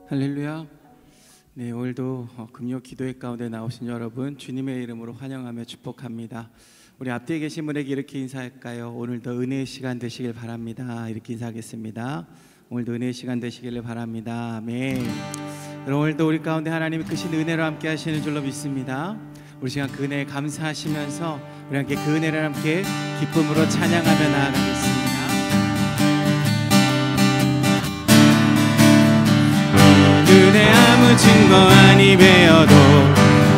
할렐루야. 네, 오늘도 금요 기도회 가운데 나오신 여러분 주님의 이름으로 환영하며 축복합니다. 우리 앞뒤에 계신 분에게 이렇게 인사할까요? 오늘도 은혜의 시간 되시길 바랍니다. 이렇게 인사하겠습니다. 오늘도 은혜의 시간 되시기를 바랍니다. 아멘. 여러분, 오늘도 우리 가운데 하나님이 크신 은혜로 함께 하시는 줄로 믿습니다. 우리 시간 그 은혜에 감사하시면서 우리 함께 그 은혜를 함께 기쁨으로 찬양하며 나아가겠습니다. 은혜 아무 증거 아니 배어도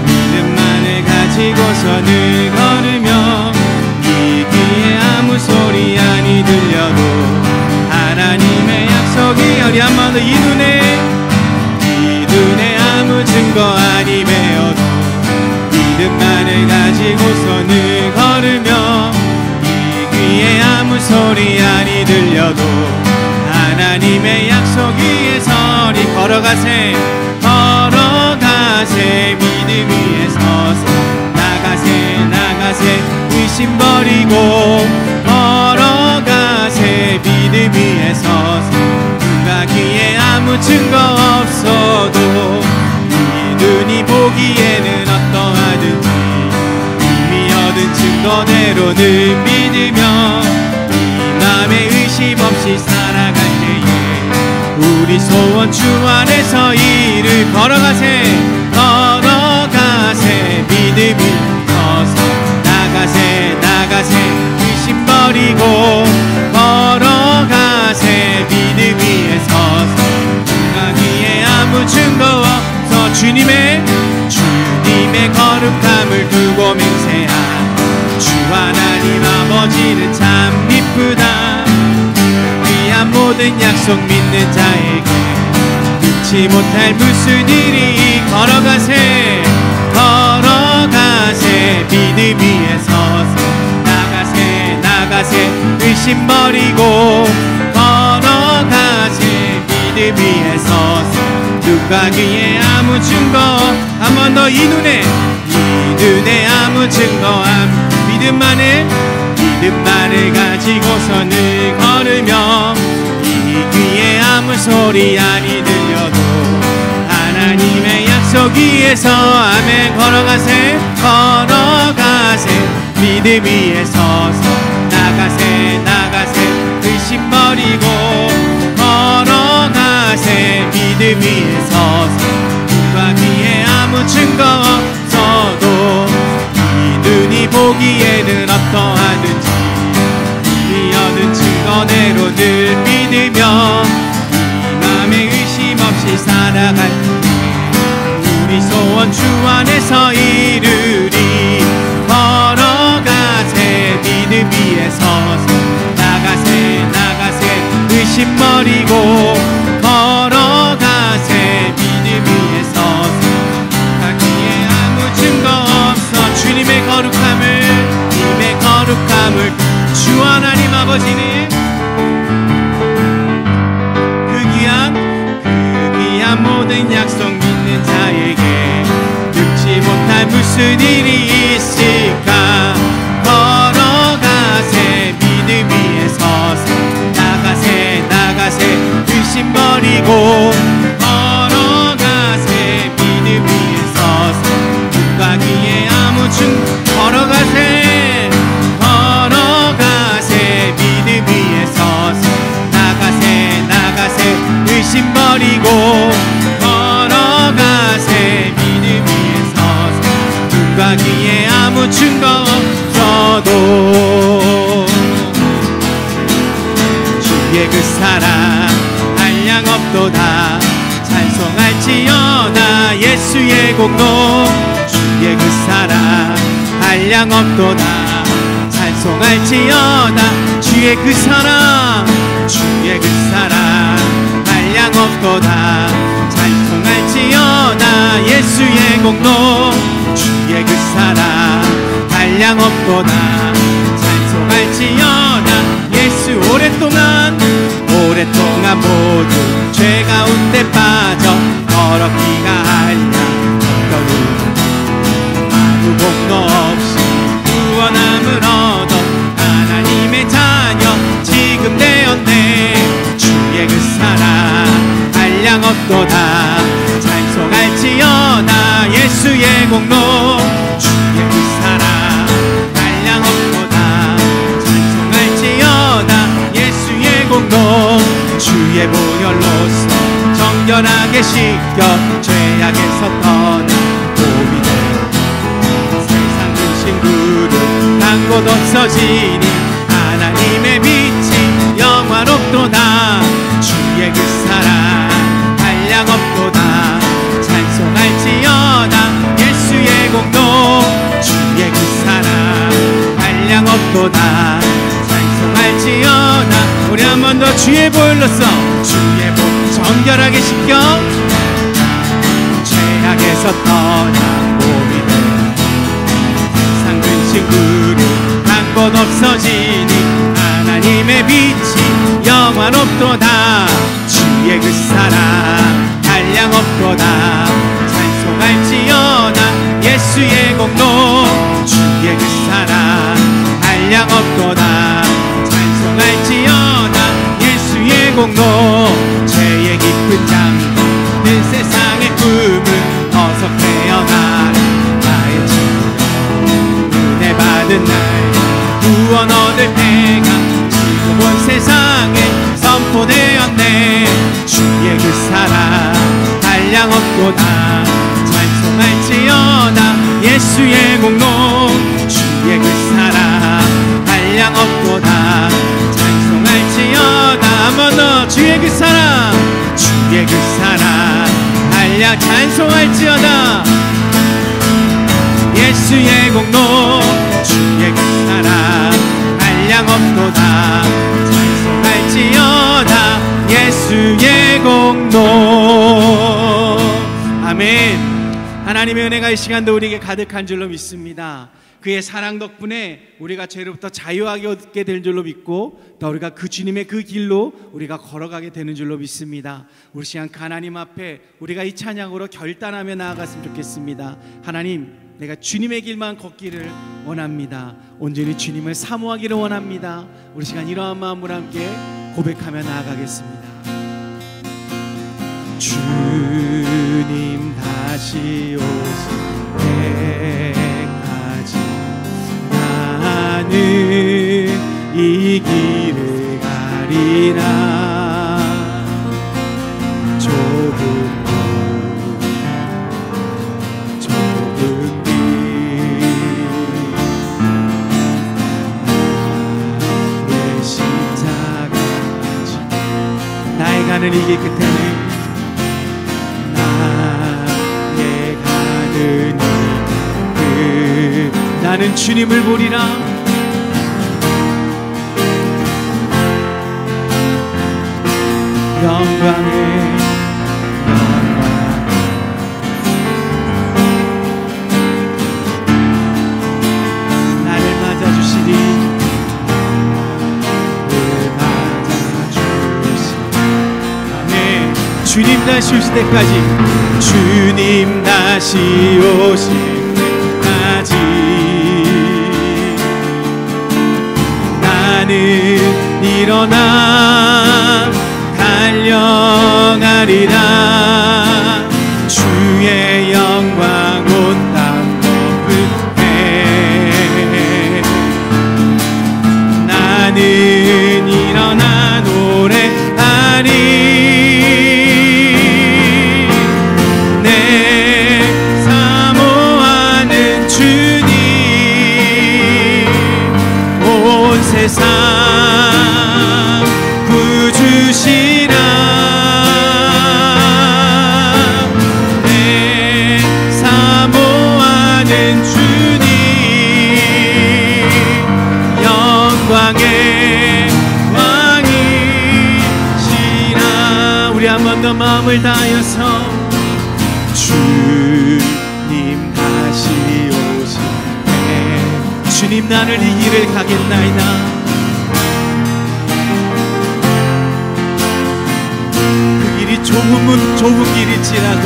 믿음만을 가지고서 늘 걸으며 이 귀에 아무 소리 아니 들려도 하나님의 약속이 어디 한 번 더 이 눈에 아무 증거 아니 배어도 믿음만을 가지고서 늘 걸으며 이 귀에 아무 소리 아니 들려도 하나님의 약속 위에 서리 걸어가세 믿음 위에 서서 나가세 의심 버리고 걸어가세 믿음 위에 서서 누가 귀에 아무 증거 없어도 이 눈이 보기에는 어떠하든지 이미 얻은 증거대로 늘 믿으며 이 맘에 의심 없이 살아갈 때에 우리 소원 주 안에서 일을 걸어가세 믿음이 서서 나가세 의심 버리고 걸어가세 믿음 위에 서서 누가 귀에 아무 증거 없어 주님의 거룩함을 두고 맹세한 주 하나님 아버지는 참 미쁘다. 귀한 모든 약속 믿는 자에게 잊지 못할 무슨 일이 걸어가세 믿음 위에 서서 나가세 의심 버리고 걸어가세 믿음 위에 서서 누가 귀에 아무 증거 한 번 더 이 눈에 아무 증거 믿음만을 가지고서 늘 걸으며 이 귀에 아무 소리 아니 들려도 하나님의 약속 위에서 아멘 걸어가세 믿음 위에 서서 나가세 의심 버리고 걸어가세 믿음 위에 서서 누가 귀에 아무 증거 없어도 이 눈이 보기에는 어떠하든지 이미 얻은 증거대로 늘 믿으며 이 맘에 의심 없이 살아갈 우리 소원 주 안에서 이루리 걸어가세 믿음 위에 서서 나가세 의심 버리고 걸어가세 믿음 위에 서서 자기의 아무 증거 없어 주님의 거룩함을 주 하나님 아버지는 그 귀한 모든 약속 믿는 자에게 늙지 못할 무슨 일이 있을까 걸어가세 믿음 위에 서서 나가세 의심 버리고 걸어가세 믿음 위에 서서 누가 귀에 아무 걸어가세 믿음 위에 서서 나가세 의심 버리고 걸어가세 믿음 위에 서서 누가 귀에 아무 증거 없어도 주의 그 사랑 한량 없도다 찬송할지어다 예수의 공로 주의 그 사랑 한량 없도다 찬송할지어다 주의 그 사랑 한량 없도다 찬송할지어다 예수의 공로 주의 그 사랑 한량 없도다 찬송할지어다 예수 오랫동안 모두 죄 가운데 빠져 더럽기가 한량 없거든 아무 공로 없이 구원함을 얻어 하나님의 자녀 지금 되었네 주의 그 사랑 한량 없도다 예수의 공로 주의 그 사랑 한량없도다 찬송할지어다 예수의 공로 주의 보혈로서 정결하게 씻겨 죄악에서 떠나 몸이 되어 세상 근심 구름 난 곳 없어지니 하나님의 빛이 영화롭도다 주의 그 사랑 한량없도다 찬송할지어다 예수의 공로 주의 그 사랑 한량없도다 찬송할지어다 우리 한 번 더 주의 보혈로써 주의 보 정결하게 씻겨 죄악에서 떠나 몸이 되어 세상 근심 구름 한 곳 없어지니 하나님의 빛이 영화롭도다 주의 그 사랑 한량없도다 찬송할지어다 예수의 공로 주의 그 사랑 한량없도다 찬송할지어다 예수의 공로 죄의 깊은 잠든 세상의 꿈을 어서 깨어나라 나의 친구 은혜 받은 날 구원 얻을 때가 지금 온 세상에 선포되었네 주의 그 사랑 한량없도다 찬송할지어다 예수의 공로 주의 그 사랑 한량없도다 찬송할지어다 한 번 더 주의 그 사랑 주의 그 사랑 한량 찬송할지어다 예수의 공로 주의 그 사랑 한량없도다 찬송할지어다 예수의 공로 아멘. 하나님의 은혜가 이 시간도 우리에게 가득한 줄로 믿습니다. 그의 사랑 덕분에 우리가 죄로부터 자유하게 얻게 될 줄로 믿고 또 우리가 그 주님의 그 길로 우리가 걸어가게 되는 줄로 믿습니다. 우리 시간 하나님 앞에 우리가 이 찬양으로 결단하며 나아갔으면 좋겠습니다. 하나님 내가 주님의 길만 걷기를 원합니다. 온전히 주님을 사모하기를 원합니다. 우리 시간 이러한 마음으로 함께 고백하며 나아가겠습니다. 주님 다시 오실 때까지 나는 이 길을 가리라. 좁은 가는 이 길 끝에는 나의 가는 이 길 나는 주님을 보리라. 영광의 영광 나를 맞아주시리. 주님 다시 오실 때까지 주님 다시 오실 때까지 나는 일어나 달려가리라. 주의 영광 온 땅 덮을 때 나는 일어나 노래하리. 세상 구주시라. 내 사모하는 주님 영광의 왕이시라. 우리 한 번 더 마음을 다하여서 주님 다시 오실 때 주님 나를 이 길을 가겠나이다. 좁은 길일지라도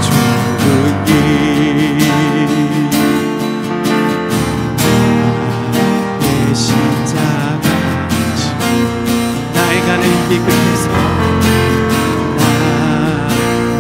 좁은 길 내 십자가 나의 가는 길 끝에서 나의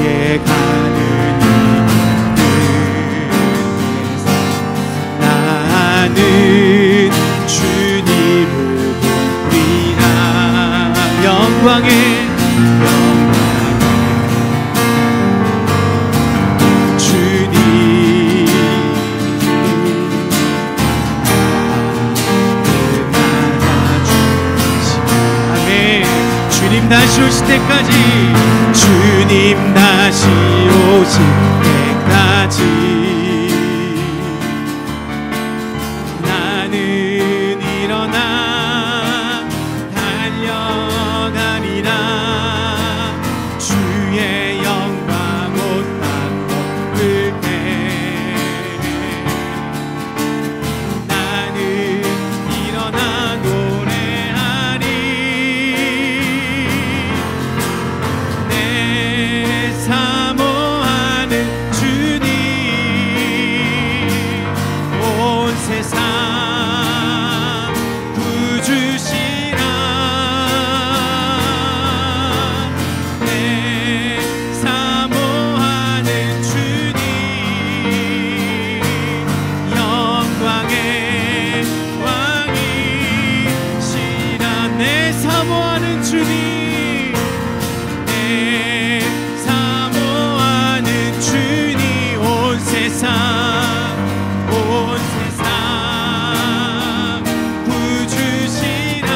주님 다시 오실 때까지 나는 일어나 달려가리라. 주의 영광 온 땅 덮을 때 나는 일어나 노래하리. 내 사모하는 주님 온 세상 구주시라. 내 사모하는 주님 영광의 왕이시라. 내 사모하는 주님, 내 사모하는 주님 온 세상 구주시라.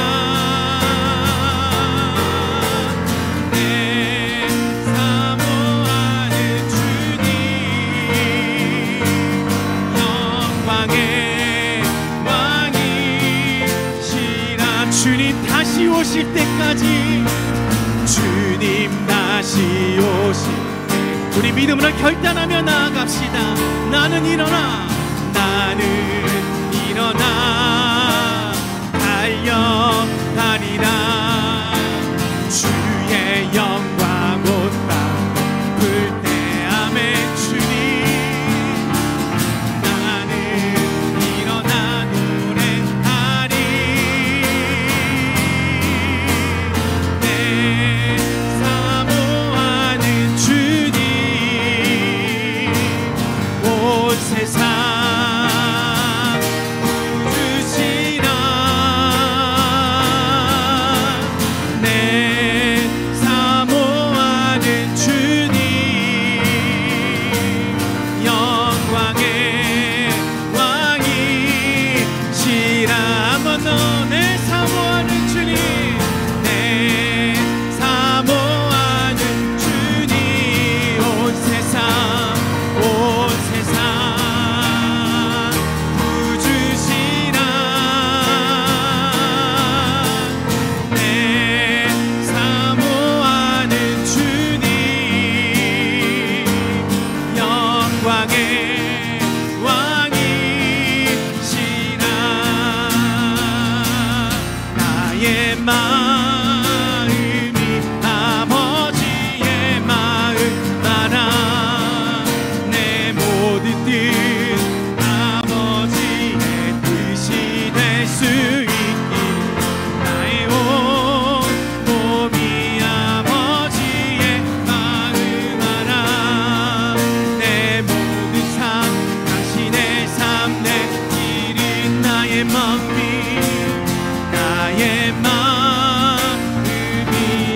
내 사모하는 주님 영광의 왕이시라. 주님 다시 오실 때까지, 주님 다시 오실 때 우리 믿음으로 결단하며 나아갑시다. 나는 일어나 달려가리라. 주의 영광 온 땅 덮을 때 아멘. 주님 나는 일어나 노래하리. 내 사모하는 주님 온 세상 구주시라. 내 사모하는 주님 영광의 왕이시라. 한번 더. 내 사모하는 주님, 내 사모하는 주님 온 세상 구주시라. 내 사모하는 주님 영광의 왕이시라. 나의 마음이 아버지의 마음 알아. 내 모든 뜻 아버지의 뜻이 될 수 있길. 나의 온 몸이 아버지의 마음 알아. 내 모든 삶 당신의 삶 내 길은 나의 마음이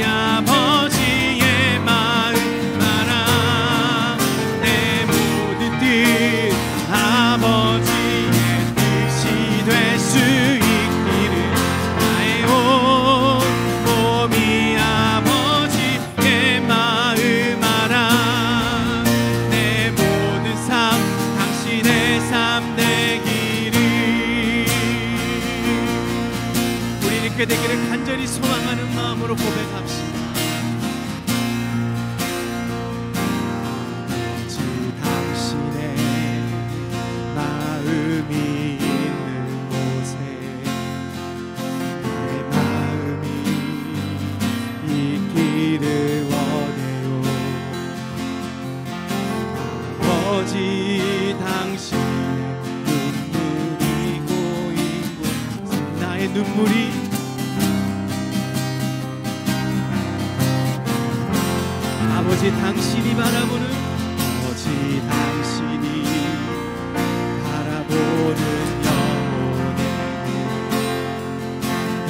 아버지의 마음 알아. 내 모든 뜻 아버지의 뜻이 될 수 있기를. 나의 온 몸이 아버지의 마음 알아. 내 모든 삶 당신의 삶 되기를. 우리 있게 되기를 간절히 소망하는 마음으로 고백합시다. 당신의 마음이 있는 곳에 내 마음이 있기를 원해요. 아버지 당신의 눈물이 고이고 나의 눈물이 아버지 당신이 바라보는 아버지 당신이 바라보는 영혼의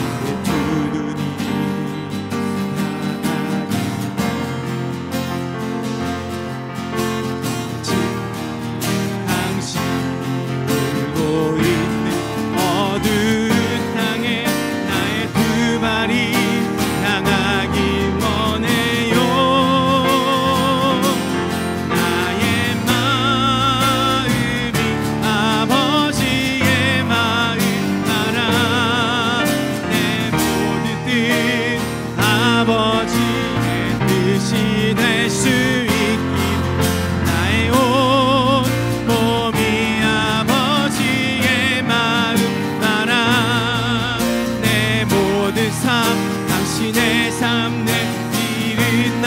나의 두 눈이 향하기 원해요.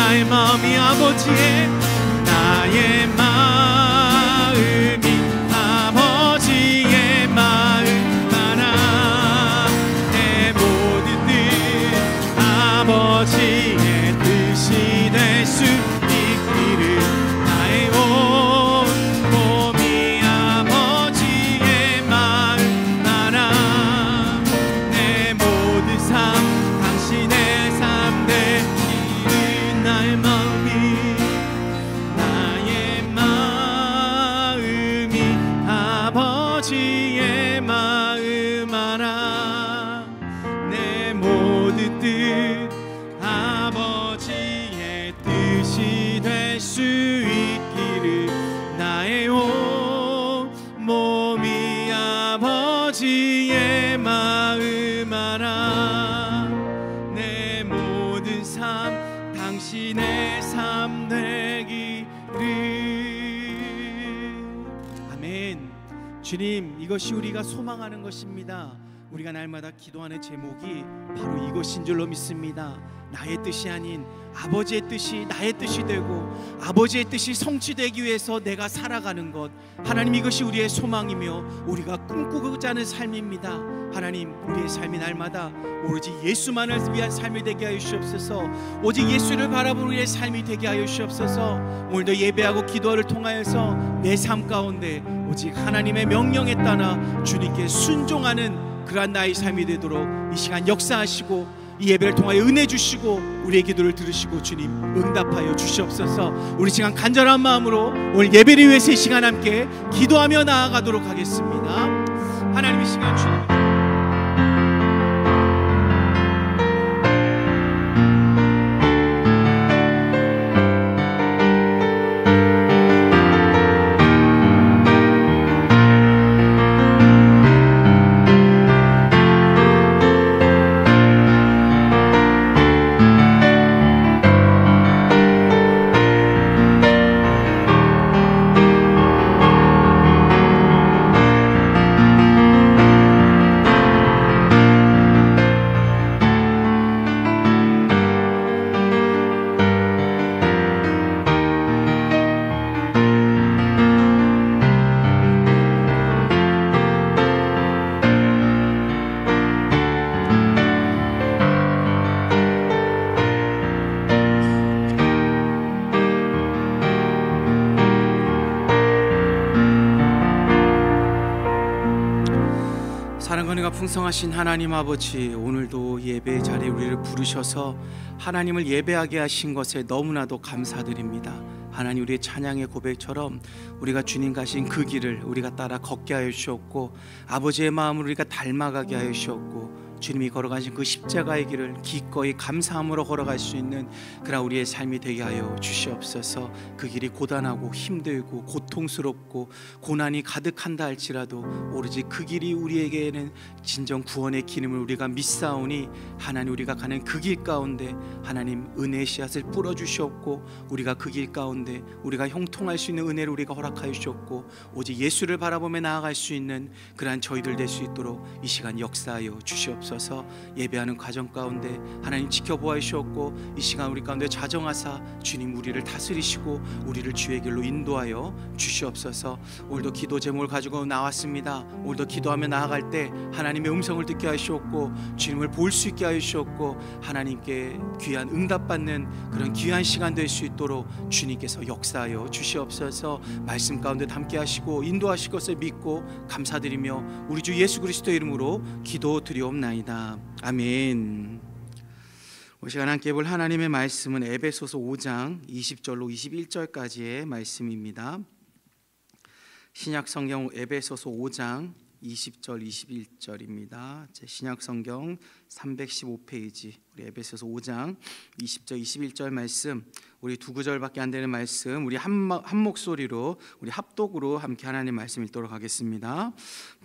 나의 마음이 아버지의 나의 마음이 아버지의 마음 하나 내 모든 뜻 아버지의 뜻이 될 수 있기를 나의 온 몸이 아버지의 마음 하나 내 모든 삶 당신의 삶 되기를 나의 마음이 아버지의 마음 하나 내 모든 뜻 아버지의 뜻이 될 수 있기를 나의 온 몸이 아버지의 마음 하나 내 모든 삶 당신의 삶 되기를. 아멘. 주님, 이것이 우리가 소망하는 것입니다. 우리가 날마다 기도하는 제목이 바로 이것인 줄로 믿습니다. 나의 뜻이 아닌 아버지의 뜻이 나의 뜻이 되고 아버지의 뜻이 성취되기 위해서 내가 살아가는 것, 하나님, 이것이 우리의 소망이며 우리가 꿈꾸고자 하는 삶입니다. 하나님, 우리의 삶이 날마다 오로지 예수만을 위한 삶이 되게 하여 주시옵소서. 오직 예수를 바라보는 우리의 삶이 되게 하여 주시옵소서. 오늘도 예배하고 기도를 통하여서 내 삶 가운데 오직 하나님의 명령에 따라 주님께 순종하는 그러한 나의 삶이 되도록 이 시간 역사하시고 이 예배를 통하여 은혜 주시고 우리의 기도를 들으시고 주님 응답하여 주시옵소서. 우리 시간 간절한 마음으로 오늘 예배를 위해서 이 시간 함께 기도하며 나아가도록 하겠습니다. 하나님, 이 시간 주님 사랑과 풍성하신 하나님 아버지, 오늘도 예배 자리에 우리를 부르셔서 하나님을 예배하게 하신 것에 너무나도 감사드립니다. 하나님, 우리의 찬양의 고백처럼 우리가 주님 가신 그 길을 우리가 따라 걷게 하여 주셨고 아버지의 마음을 우리가 닮아가게 하여 주셨고 주님이 걸어가신 그 십자가의 길을 기꺼이 감사함으로 걸어갈 수 있는 그런 우리의 삶이 되게 하여 주시옵소서. 그 길이 고단하고 힘들고 고통스럽고 고난이 가득한다 할지라도 오로지 그 길이 우리에게는 진정 구원의 기름을 우리가 믿사오니 하나님, 우리가 가는 그 길 가운데 하나님 은혜의 씨앗을 뿌려 주시옵고 우리가 그 길 가운데 우리가 형통할 수 있는 은혜를 우리가 허락하여 주셨고 오직 예수를 바라보며 나아갈 수 있는 그러한 저희들 될 수 있도록 이 시간 역사하여 주시옵소서. 예배하는 과정 가운데 하나님 지켜보아 주셨고 이 시간 우리 가운데 자정하사 주님 우리를 다스리시고 우리를 주의 길로 인도하여 주시옵소서. 오늘도 기도 제목을 가지고 나왔습니다. 오늘도 기도하며 나아갈 때 하나님의 음성을 듣게 하시옵고 주님을 볼 수 있게 하여 주셨고 하나님께 귀한 응답받는 그런 귀한 시간 될 수 있도록 주님께서 역사하여 주시옵소서. 말씀 가운데 담게 하시고 인도하실 것을 믿고 감사드리며 우리 주 예수 그리스도의 이름으로 기도드리옵나이다. 아멘. 이 시간 함께 볼 하나님의 말씀은 에베소서 5장 20절로 21절까지의 말씀입니다. 신약성경 에베소서 5장 20절 21절입니다. 제 신약성경 315페이지 우리 에베소서 5장 20절 21절 말씀, 우리 두 구절밖에 안 되는 말씀 우리 한 목소리로 우리 합독으로 함께 하나님 말씀 읽도록 하겠습니다.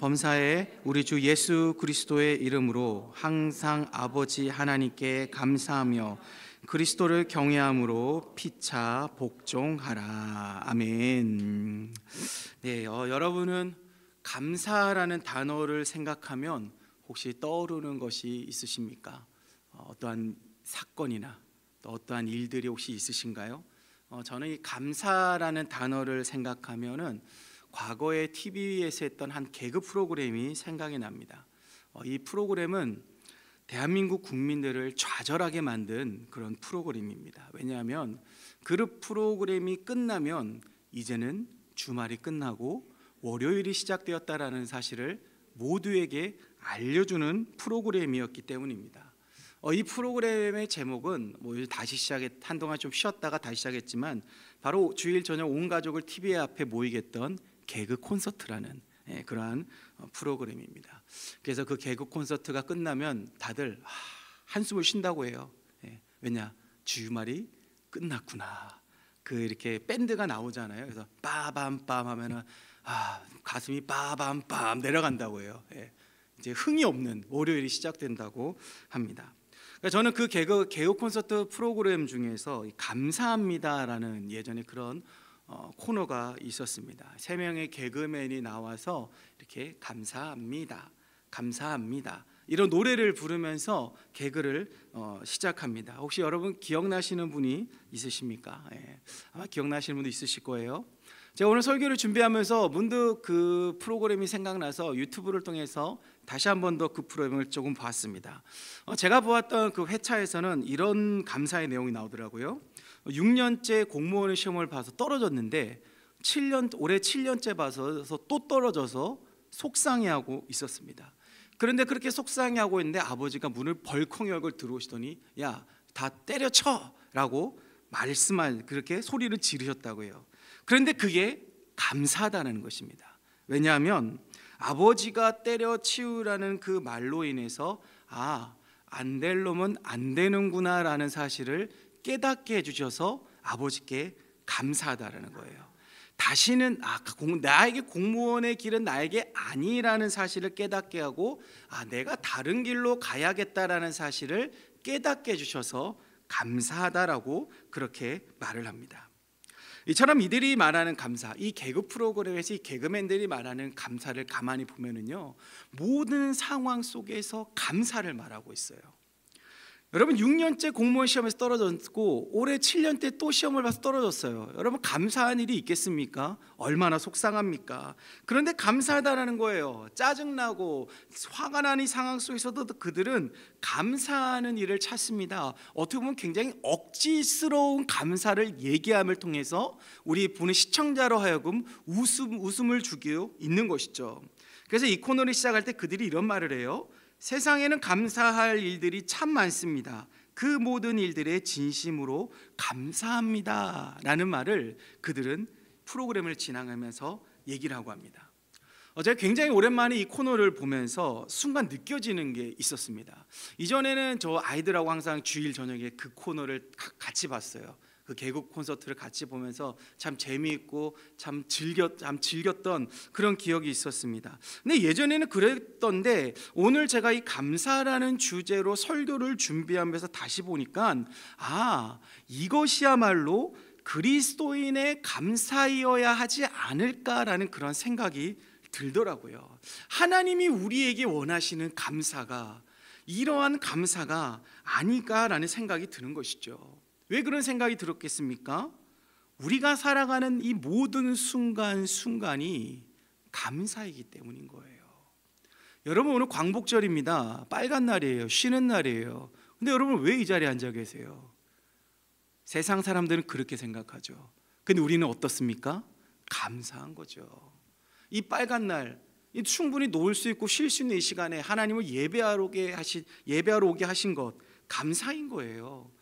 범사에 우리 주 예수 그리스도의 이름으로 항상 아버지 하나님께 감사하며 그리스도를 경외함으로 피차 복종하라. 아멘. 네, 여러분은 감사라는 단어를 생각하면 혹시 떠오르는 것이 있으십니까? 어떠한 사건이나 또 어떠한 일들이 혹시 있으신가요? 저는 이 감사라는 단어를 생각하면은 과거에 TV에서 했던 한 개그 프로그램이 생각이 납니다. 이 프로그램은 대한민국 국민들을 좌절하게 만든 그런 프로그램입니다. 왜냐하면 그 프로그램이 끝나면 이제는 주말이 끝나고 월요일이 시작되었다라는 사실을 모두에게 알려주는 프로그램이었기 때문입니다. 이 프로그램의 제목은 다시 한동안 좀 쉬었다가 다시 시작했지만 바로 주일 저녁 온 가족을 TV 앞에 모이게 했던 개그 콘서트라는 그러한 프로그램입니다. 그래서 그 개그 콘서트가 끝나면 다들 한숨을 쉰다고 해요. 왜냐? 주말이 끝났구나. 이렇게 밴드가 나오잖아요. 그래서 빠밤빰 하면은 가슴이 빠밤빰 내려간다고 해요. 이제 흥이 없는 월요일이 시작된다고 합니다. 저는 그 개그 콘서트 프로그램 중에서 감사합니다라는 예전에 그런 코너가 있었습니다. 3명의 개그맨이 나와서 이렇게 감사합니다, 감사합니다 이런 노래를 부르면서 개그를 시작합니다. 혹시 여러분 기억나시는 분이 있으십니까? 아마 기억나시는 분도 있으실 거예요. 제가 오늘 설교를 준비하면서 문득 그 프로그램이 생각나서 유튜브를 통해서 다시 한 번 더 그 프로그램을 조금 봤습니다. 제가 보았던 그 회차에서는 이런 감사의 내용이 나오더라고요. 6년째 공무원 시험을 봐서 떨어졌는데 올해 7년째 봐서 또 떨어져서 속상해하고 있었습니다. 그런데 그렇게 속상해하고 있는데 아버지가 문을 벌컥 열고 들어오시더니 야, 다 때려쳐! 라고 그렇게 소리를 지르셨다고 해요. 그런데 그게 감사하다는 것입니다. 왜냐하면 아버지가 때려치우라는 그 말로 인해서 안 될 놈은 안 되는구나 라는 사실을 깨닫게 해주셔서 아버지께 감사하다라는 거예요. 다시는 나에게 공무원의 길은 나에게 아니라는 사실을 깨닫게 하고 내가 다른 길로 가야겠다라는 사실을 깨닫게 해주셔서 감사하다라고 그렇게 말을 합니다. 이처럼 이들이 말하는 감사, 이 개그 프로그램에서 이 개그맨들이 말하는 감사를 가만히 보면은요, 모든 상황 속에서 감사를 말하고 있어요. 여러분 6년째 공무원 시험에서 떨어졌고 올해 7년째 또 시험을 봐서 떨어졌어요. 여러분 감사한 일이 있겠습니까? 얼마나 속상합니까? 그런데 감사하다라는 거예요. 짜증나고 화가 나는 상황 속에서도 그들은 감사하는 일을 찾습니다. 어떻게 보면 굉장히 억지스러운 감사를 얘기함을 통해서 우리 보는 시청자로 하여금 웃음을 주고 있는 것이죠. 그래서 이 코너를 시작할 때 그들이 이런 말을 해요. 세상에는 감사할 일들이 참 많습니다. 그 모든 일들에 진심으로 감사합니다 라는 말을 그들은 프로그램을 진행하면서 얘기를 하고 합니다. 제가 굉장히 오랜만에 이 코너를 보면서 순간 느껴지는 게 있었습니다. 이전에는 저 아이들하고 항상 주일 저녁에 그 코너를 같이 봤어요. 그 개그 콘서트를 같이 보면서 참 재미있고 참 즐겼던 그런 기억이 있었습니다. 근데 예전에는 그랬던데 오늘 제가 이 감사라는 주제로 설교를 준비하면서 다시 보니까 이것이야말로 그리스도인의 감사이어야 하지 않을까라는 그런 생각이 들더라고요. 하나님이 우리에게 원하시는 감사가 이러한 감사가 아닐까라는 생각이 드는 것이죠. 왜 그런 생각이 들었겠습니까? 우리가 살아가는 이 모든 순간순간이 감사이기 때문인 거예요. 여러분 오늘 광복절입니다. 빨간 날이에요. 쉬는 날이에요. 근데 여러분 왜 이 자리에 앉아 계세요? 세상 사람들은 그렇게 생각하죠. 근데 우리는 어떻습니까? 감사한 거죠. 이 빨간 날 충분히 놓을 수 있고 쉴 수 있는 이 시간에 하나님을 예배하러 오게 하신 것 감사인 거예요.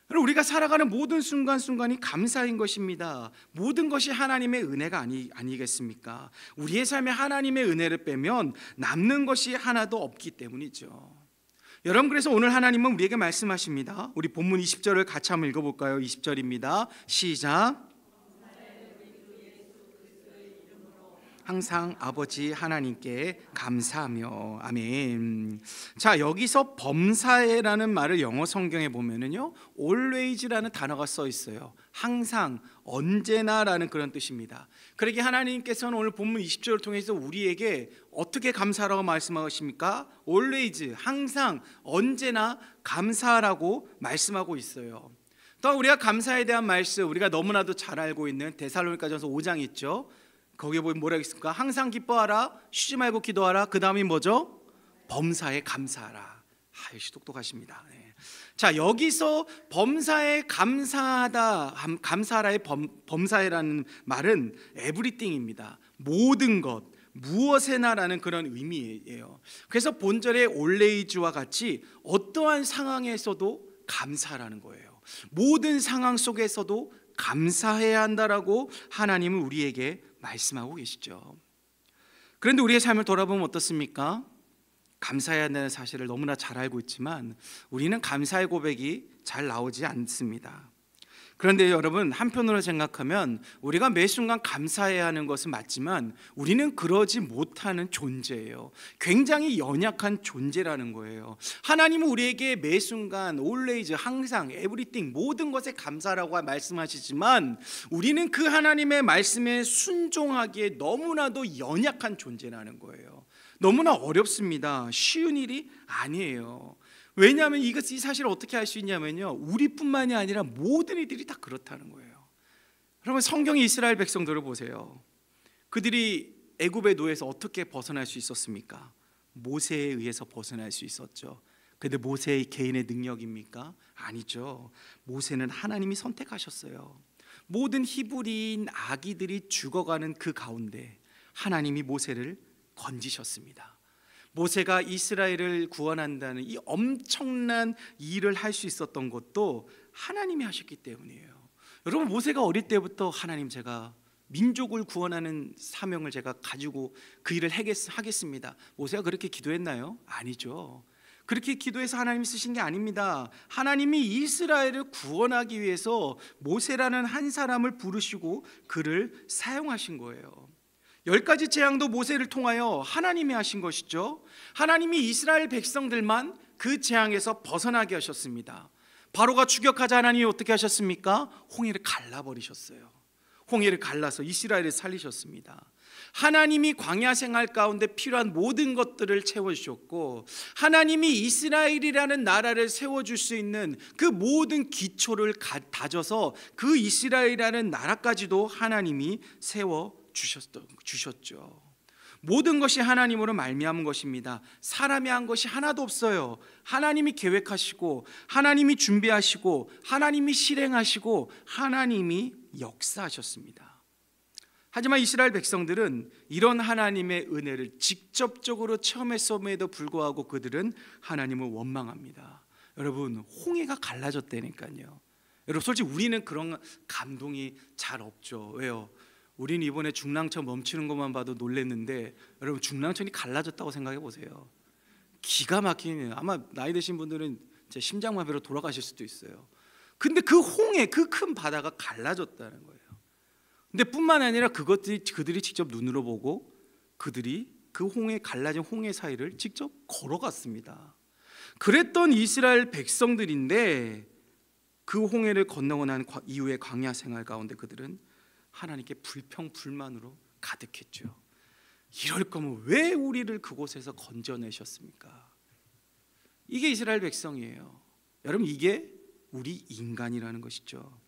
우리가 살아가는 모든 순간순간이 감사인 것입니다. 모든 것이 하나님의 은혜가 아니겠습니까? 우리의 삶에 하나님의 은혜를 빼면 남는 것이 하나도 없기 때문이죠. 여러분 그래서 오늘 하나님은 우리에게 말씀하십니다. 우리 본문 20절을 같이 한번 읽어볼까요? 20절입니다. 시작. 항상 아버지 하나님께 감사하며. 아멘. 자, 여기서 범사에라는 말을 영어 성경에 보면은요 always라는 단어가 써 있어요. 항상, 언제나라는 그런 뜻입니다. 그러기에 하나님께서는 오늘 본문 20절을 통해서 우리에게 어떻게 감사하라고 말씀하십니까? always, 항상, 언제나 감사하라고 말씀하고 있어요. 또 우리가 감사에 대한 말씀, 우리가 너무나도 잘 알고 있는 데살로니가전서 5장 있죠. 거기에 보면 뭐라고 있습니까? 항상 기뻐하라, 쉬지 말고 기도하라. 그 다음이 뭐죠? 범사에 감사하라. 역시 똑똑하십니다. 네. 자, 여기서 범사에 감사하다, 감사하라의 범사에라는 말은 에브리띵입니다. 모든 것, 무엇에나라는 그런 의미예요. 그래서 본절의 올레이즈와 같이 어떠한 상황에서도 감사하라는 거예요. 모든 상황 속에서도 감사해야 한다라고 하나님은 우리에게 말씀하고 계시죠. 그런데 우리의 삶을 돌아보면 어떻습니까? 감사해야 한다는 사실을 너무나 잘 알고 있지만 우리는 감사의 고백이 잘 나오지 않습니다. 그런데 여러분, 한편으로 생각하면 우리가 매 순간 감사해야 하는 것은 맞지만 우리는 그러지 못하는 존재예요. 굉장히 연약한 존재라는 거예요. 하나님은 우리에게 매 순간 always, 항상, everything, 모든 것에 감사라고 말씀하시지만 우리는 그 하나님의 말씀에 순종하기에 너무나도 연약한 존재라는 거예요. 너무나 어렵습니다. 쉬운 일이 아니에요. 왜냐하면 이 사실을 어떻게 알 수 있냐면요, 우리뿐만이 아니라 모든 이들이 다 그렇다는 거예요. 그러면 성경의 이스라엘 백성들을 보세요. 그들이 애굽의 노예에서 어떻게 벗어날 수 있었습니까? 모세에 의해서 벗어날 수 있었죠. 그런데 모세의 개인의 능력입니까? 아니죠. 모세는 하나님이 선택하셨어요. 모든 히브리인 아기들이 죽어가는 그 가운데 하나님이 모세를 건지셨습니다. 모세가 이스라엘을 구원한다는 이 엄청난 일을 할 수 있었던 것도 하나님이 하셨기 때문이에요. 여러분, 모세가 어릴 때부터 하나님, 제가 민족을 구원하는 사명을 제가 가지고 그 일을 하겠습니다. 모세가 그렇게 기도했나요? 아니죠. 그렇게 기도해서 하나님이 쓰신 게 아닙니다. 하나님이 이스라엘을 구원하기 위해서 모세라는 한 사람을 부르시고 그를 사용하신 거예요. 10가지 재앙도 모세를 통하여 하나님이 하신 것이죠. 하나님이 이스라엘 백성들만 그 재앙에서 벗어나게 하셨습니다. 바로가 추격하자 하나님이 어떻게 하셨습니까? 홍해를 갈라버리셨어요. 홍해를 갈라서 이스라엘을 살리셨습니다. 하나님이 광야 생활 가운데 필요한 모든 것들을 채워주셨고, 하나님이 이스라엘이라는 나라를 세워줄 수 있는 그 모든 기초를 다져서 그 이스라엘이라는 나라까지도 하나님이 세워주셨죠. 모든 것이 하나님으로 말미암은 것입니다. 사람이 한 것이 하나도 없어요. 하나님이 계획하시고, 하나님이 준비하시고, 하나님이 실행하시고, 하나님이 역사하셨습니다. 하지만 이스라엘 백성들은 이런 하나님의 은혜를 직접적으로 체험했음에도 불구하고 그들은 하나님을 원망합니다. 여러분, 홍해가 갈라졌다니까요. 여러분, 솔직히 우리는 그런 감동이 잘 없죠. 왜요? 우리는 이번에 중랑천 멈추는 것만 봐도 놀랐는데, 여러분, 중랑천이 갈라졌다고 생각해 보세요. 기가 막히네요. 아마 나이 드신 분들은 제 심장마비로 돌아가실 수도 있어요. 근데 그 홍해, 그 큰 바다가 갈라졌다는 거예요. 근데 뿐만 아니라 그들이 직접 눈으로 보고 그들이 그 갈라진 홍해 사이를 직접 걸어갔습니다. 그랬던 이스라엘 백성들인데 그 홍해를 건너고 난 이후의 광야 생활 가운데 그들은 하나님께 불평불만으로 가득했죠. 이럴 거면 왜 우리를 그곳에서 건져내셨습니까? 이게 이스라엘 백성이에요. 여러분, 이게 우리 인간이라는 것이죠.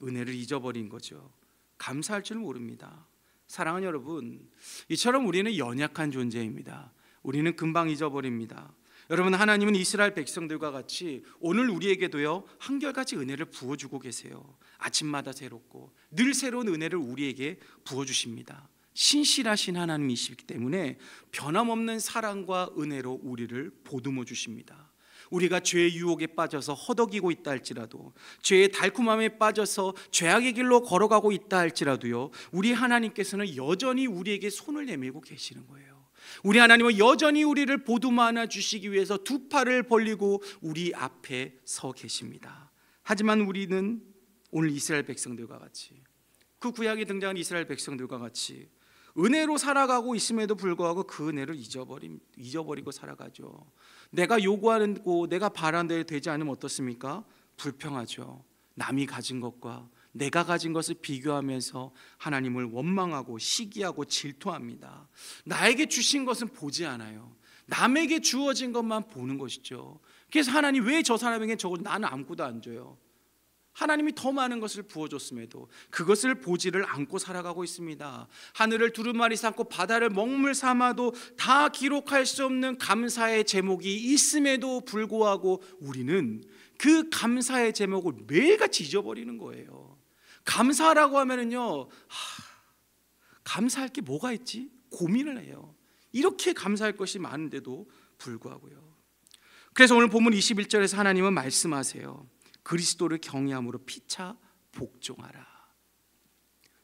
은혜를 잊어버린 거죠. 감사할 줄 모릅니다. 사랑하는 여러분, 이처럼 우리는 연약한 존재입니다. 우리는 금방 잊어버립니다. 여러분, 하나님은 이스라엘 백성들과 같이 오늘 우리에게도요, 한결같이 은혜를 부어주고 계세요. 아침마다 새롭고 늘 새로운 은혜를 우리에게 부어주십니다. 신실하신 하나님이시기 때문에 변함없는 사랑과 은혜로 우리를 보듬어 주십니다. 우리가 죄의 유혹에 빠져서 허덕이고 있다 할지라도, 죄의 달콤함에 빠져서 죄악의 길로 걸어가고 있다 할지라도요, 우리 하나님께서는 여전히 우리에게 손을 내밀고 계시는 거예요. 우리 하나님은 여전히 우리를 보듬어 안아 주시기 위해서 두 팔을 벌리고 우리 앞에 서 계십니다. 하지만 우리는 오늘 이스라엘 백성들과 같이, 그 구약에 등장한 이스라엘 백성들과 같이 은혜로 살아가고 있음에도 불구하고 그 은혜를 잊어버리고 살아가죠. 내가 요구하는 거, 내가 바라는 대로 되지 않으면 어떻습니까? 불평하죠. 남이 가진 것과 내가 가진 것을 비교하면서 하나님을 원망하고 시기하고 질투합니다. 나에게 주신 것은 보지 않아요. 남에게 주어진 것만 보는 것이죠. 그래서 하나님, 왜 저 사람에게 저걸 나는 아무것도 안 줘요? 하나님이 더 많은 것을 부어줬음에도 그것을 보지를 않고 살아가고 있습니다. 하늘을 두루마리 삼고 바다를 먹물 삼아도 다 기록할 수 없는 감사의 제목이 있음에도 불구하고 우리는 그 감사의 제목을 매일같이 잊어버리는 거예요. 감사라고 하면은요, 감사할 게 뭐가 있지? 고민을 해요. 이렇게 감사할 것이 많은데도 불구하고요. 그래서 오늘 본문 21절에서 하나님은 말씀하세요. 그리스도를 경외함으로 피차 복종하라.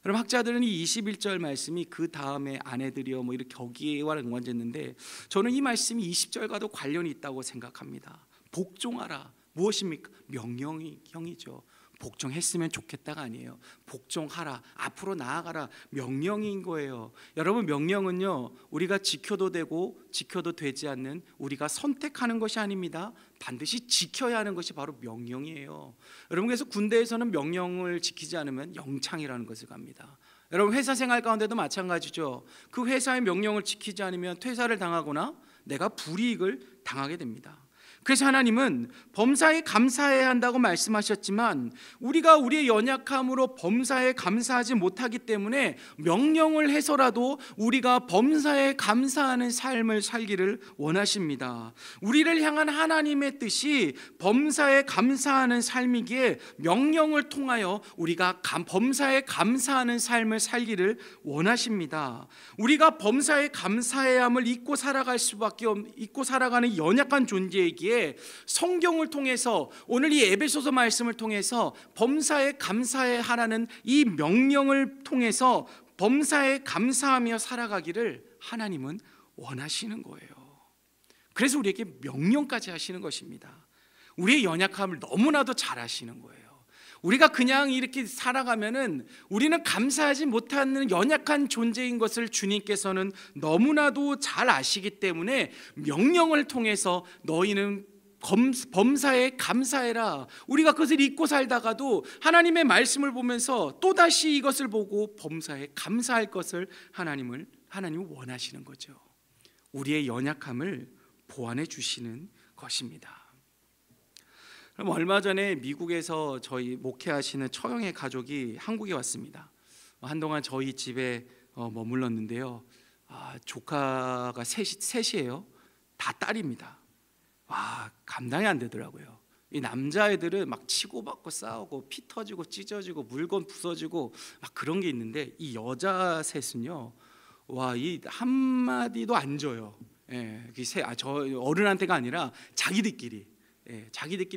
여러분, 학자들은 이 21절 말씀이 그 다음에 아내들이여 뭐 이렇게 거기에와 연관짓는데 저는 이 말씀이 20절과도 관련이 있다고 생각합니다. 복종하라 무엇입니까? 명령이죠. 복종했으면 좋겠다가 아니에요. 복종하라, 앞으로 나아가라, 명령인 거예요. 여러분, 명령은요, 우리가 지켜도 되고 지켜도 되지 않는, 우리가 선택하는 것이 아닙니다. 반드시 지켜야 하는 것이 바로 명령이에요. 여러분, 그래서 군대에서는 명령을 지키지 않으면 영창이라는 것을 갑니다. 여러분, 회사 생활 가운데도 마찬가지죠. 그 회사의 명령을 지키지 않으면 퇴사를 당하거나 내가 불이익을 당하게 됩니다. 그래서 하나님은 범사에 감사해야 한다고 말씀하셨지만 우리가 우리의 연약함으로 범사에 감사하지 못하기 때문에 명령을 해서라도 우리가 범사에 감사하는 삶을 살기를 원하십니다. 우리를 향한 하나님의 뜻이 범사에 감사하는 삶이기에 명령을 통하여 우리가 범사에 감사하는 삶을 살기를 원하십니다. 우리가 범사에 감사해야 함을 잊고 살아가는 연약한 존재이기에 성경을 통해서 오늘 이 에베소서 말씀을 통해서 범사에 감사해 하라는 이 명령을 통해서 범사에 감사하며 살아가기를 하나님은 원하시는 거예요. 그래서 우리에게 명령까지 하시는 것입니다. 우리의 연약함을 너무나도 잘 아시는 거예요. 우리가 그냥 이렇게 살아가면은 우리는 감사하지 못하는 연약한 존재인 것을 주님께서는 너무나도 잘 아시기 때문에 명령을 통해서 너희는 범사에 감사해라. 우리가 그것을 잊고 살다가도 하나님의 말씀을 보면서 또다시 이것을 보고 범사에 감사할 것을 하나님은 원하시는 거죠. 우리의 연약함을 보완해 주시는 것입니다. 그럼 얼마 전에 미국에서 저희 목회하시는 처형의 가족이 한국에 왔습니다. 한동안 저희 집에 머물렀는데요. 조카가 셋이에요. 다 딸입니다. 감당이 안 되더라고요. 이 남자애들은 막 치고받고 싸우고 피 터지고 찢어지고 물건 부서지고 막 그런 게 있는데 이 여자 셋은요, 이 한마디도 안 줘요. 저 어른한테가 아니라 자기들끼리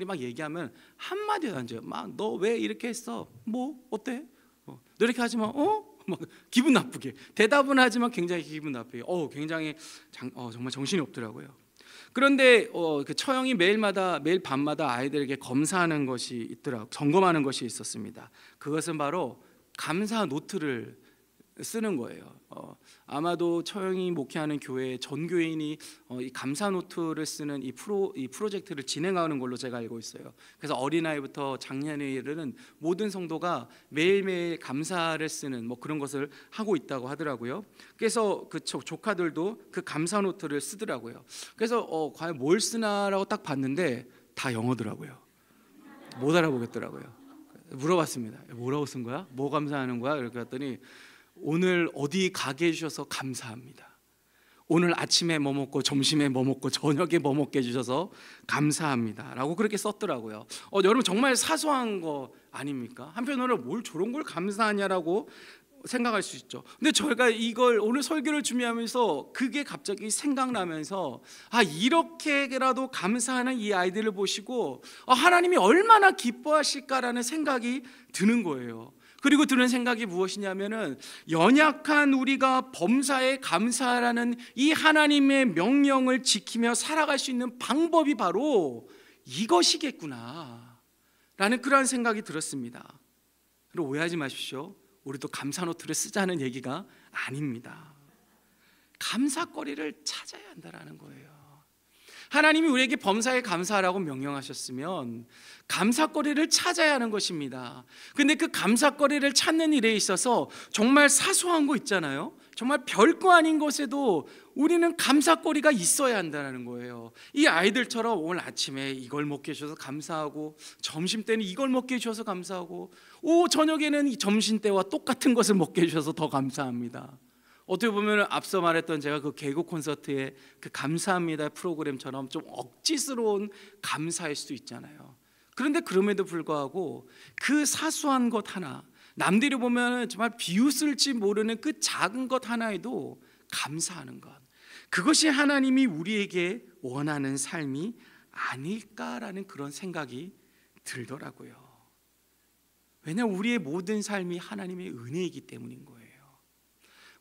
막 얘기하면 한마디도 안 줘요. 막 너 왜 이렇게 했어? 뭐 어때? 너 이렇게 하지만 막 기분 나쁘게 대답은 하지만 굉장히 기분 나쁘게 굉장히 정말 정신이 없더라고요. 그런데 그 처형이 매일 밤마다 아이들에게 검사하는 것이 있더라고요. 점검하는 것이 있었습니다. 그것은 바로 감사 노트를 쓰는 거예요. 아마도 처형이 목회하는 교회 전 교인이 이 감사 노트를 쓰는 이 프로젝트를 진행하는 걸로 제가 알고 있어요. 그래서 어린아이부터 장년에 이르는 모든 성도가 매일매일 감사를 쓰는 그런 것을 하고 있다고 하더라고요. 그래서 그 조카들도 그 감사 노트를 쓰더라고요. 그래서 과연 뭘 쓰나라고 딱 봤는데 다 영어더라고요. 못 알아보겠더라고요. 물어봤습니다. 뭐라고 쓴 거야? 뭐 감사하는 거야? 이렇게 했더니 오늘 어디 가게 해주셔서 감사합니다. 오늘 아침에 뭐 먹고 점심에 뭐 먹고 저녁에 뭐 먹게 해주셔서 감사합니다 라고 그렇게 썼더라고요. 여러분, 정말 사소한 거 아닙니까? 한편으로 뭘 저런 걸 감사하냐라고 생각할 수 있죠. 근데 저희가 이걸 오늘 설교를 준비하면서 그게 갑자기 생각나면서 이렇게라도 감사하는 이 아이들을 보시고 하나님이 얼마나 기뻐하실까라는 생각이 드는 거예요. 그리고 드는 생각이 무엇이냐면은 연약한 우리가 범사에 감사하라는 이 하나님의 명령을 지키며 살아갈 수 있는 방법이 바로 이것이겠구나 라는 그러한 생각이 들었습니다. 그리고 오해하지 마십시오. 우리도 감사 노트를 쓰자는 얘기가 아닙니다. 감사거리를 찾아야 한다라는 거예요. 하나님이 우리에게 범사에 감사하라고 명령하셨으면 감사거리를 찾아야 하는 것입니다. 근데 그 감사거리를 찾는 일에 있어서 정말 사소한 거 있잖아요. 정말 별거 아닌 것에도 우리는 감사거리가 있어야 한다는 거예요. 이 아이들처럼 오늘 아침에 이걸 먹게 해주셔서 감사하고, 점심 때는 이걸 먹게 해주셔서 감사하고, 저녁에는 이 점심 때와 똑같은 것을 먹게 해주셔서 더 감사합니다. 어떻게 보면 앞서 말했던 제가 그 개그 콘서트의 그 감사합니다 프로그램처럼 좀 억지스러운 감사일 수도 있잖아요. 그런데 그럼에도 불구하고 그 사소한 것 하나, 남들이 보면 정말 비웃을지 모르는 그 작은 것 하나에도 감사하는 것, 그것이 하나님이 우리에게 원하는 삶이 아닐까라는 그런 생각이 들더라고요. 왜냐하면 우리의 모든 삶이 하나님의 은혜이기 때문인 거예요.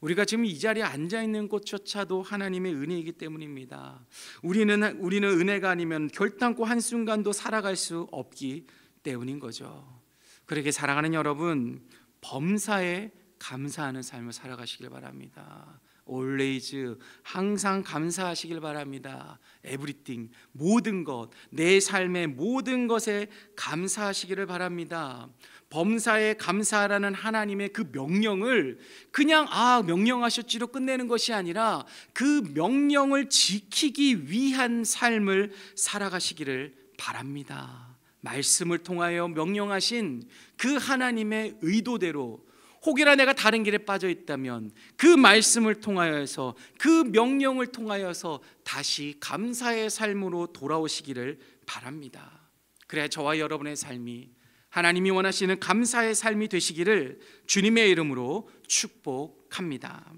우리가 지금 이 자리에 앉아있는 것조차도 하나님의 은혜이기 때문입니다. 우리는 은혜가 아니면 결단코 한순간도 살아갈 수 없기 때문인 거죠. 그렇게 사랑하는 여러분, 범사에 감사하는 삶을 살아가시길 바랍니다. always, 항상 감사하시길 바랍니다. everything, 모든 것, 내 삶의 모든 것에 감사하시기를 바랍니다. 범사에 감사하라는 하나님의 그 명령을 그냥 명령하셨지로 끝내는 것이 아니라 그 명령을 지키기 위한 삶을 살아가시기를 바랍니다. 말씀을 통하여 명령하신 그 하나님의 의도대로, 혹이나 내가 다른 길에 빠져 있다면 그 말씀을 통하여서, 그 명령을 통하여서 다시 감사의 삶으로 돌아오시기를 바랍니다. 그래야 저와 여러분의 삶이 하나님이 원하시는 감사의 삶이 되시기를 주님의 이름으로 축복합니다.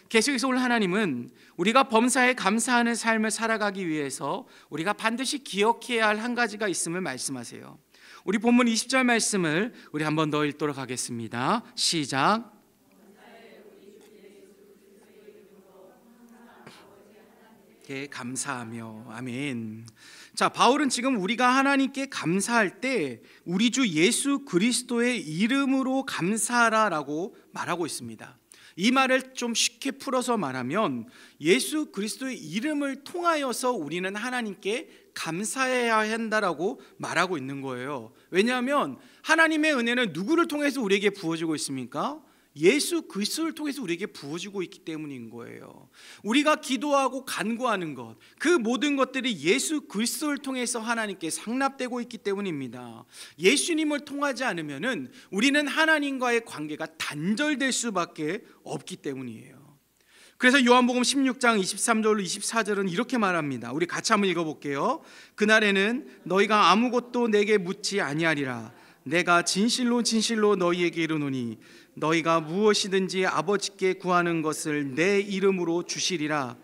계속해서 오늘 하나님은 우리가 범사에 감사하는 삶을 살아가기 위해서 우리가 반드시 기억해야 할 한 가지가 있음을 말씀하세요. 우리 본문 20절 말씀을 우리 한 번 더 읽도록 하겠습니다. 시작. 감사하며. 아멘. 자, 바울은 지금 우리가 하나님께 감사할 때 우리 주 예수 그리스도의 이름으로 감사하라라고 말하고 있습니다. 이 말을 좀 쉽게 풀어서 말하면 예수 그리스도의 이름을 통하여서 우리는 하나님께 감사해야 한다라고 말하고 있는 거예요. 왜냐하면 하나님의 은혜는 누구를 통해서 우리에게 부어지고 있습니까? 예수 그리스도를 통해서 우리에게 부어지고 있기 때문인 거예요. 우리가 기도하고 간구하는 것, 그 모든 것들이 예수 그리스도를 통해서 하나님께 상납되고 있기 때문입니다. 예수님을 통하지 않으면은 우리는 하나님과의 관계가 단절될 수밖에 없기 때문이에요. 그래서 요한복음 16장 23절로 24절은 이렇게 말합니다. 우리 같이 한번 읽어볼게요. 그날에는 너희가 아무것도 내게 묻지 아니하리라. 내가 진실로 진실로 너희에게 이르노니 너희가 무엇이든지 아버지께 구하는 것을 내 이름으로 주시리라.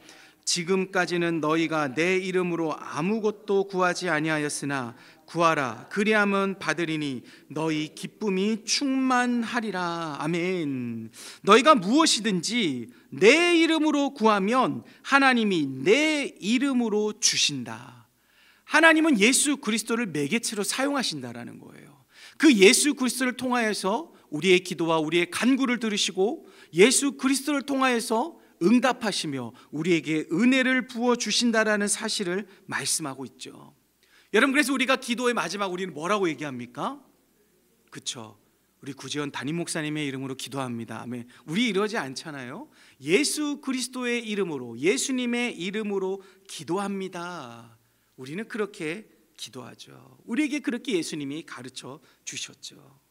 지금까지는 너희가 내 이름으로 아무것도 구하지 아니하였으나 구하라, 그리하면 받으리니 너희 기쁨이 충만하리라. 아멘. 너희가 무엇이든지 내 이름으로 구하면 하나님이 내 이름으로 주신다. 하나님은 예수 그리스도를 매개체로 사용하신다라는 거예요. 그 예수 그리스도를 통하여서 우리의 기도와 우리의 간구를 들으시고 예수 그리스도를 통하여서 응답하시며 우리에게 은혜를 부어주신다라는 사실을 말씀하고 있죠. 여러분, 그래서 우리가 기도의 마지막 우리는 뭐라고 얘기합니까? 그렇죠. 우리 구지원 담임 목사님의 이름으로 기도합니다. 아멘. 우리 이러지 않잖아요. 예수 그리스도의 이름으로, 예수님의 이름으로 기도합니다. 우리는 그렇게 기도하죠. 우리에게 그렇게 예수님이 가르쳐 주셨죠.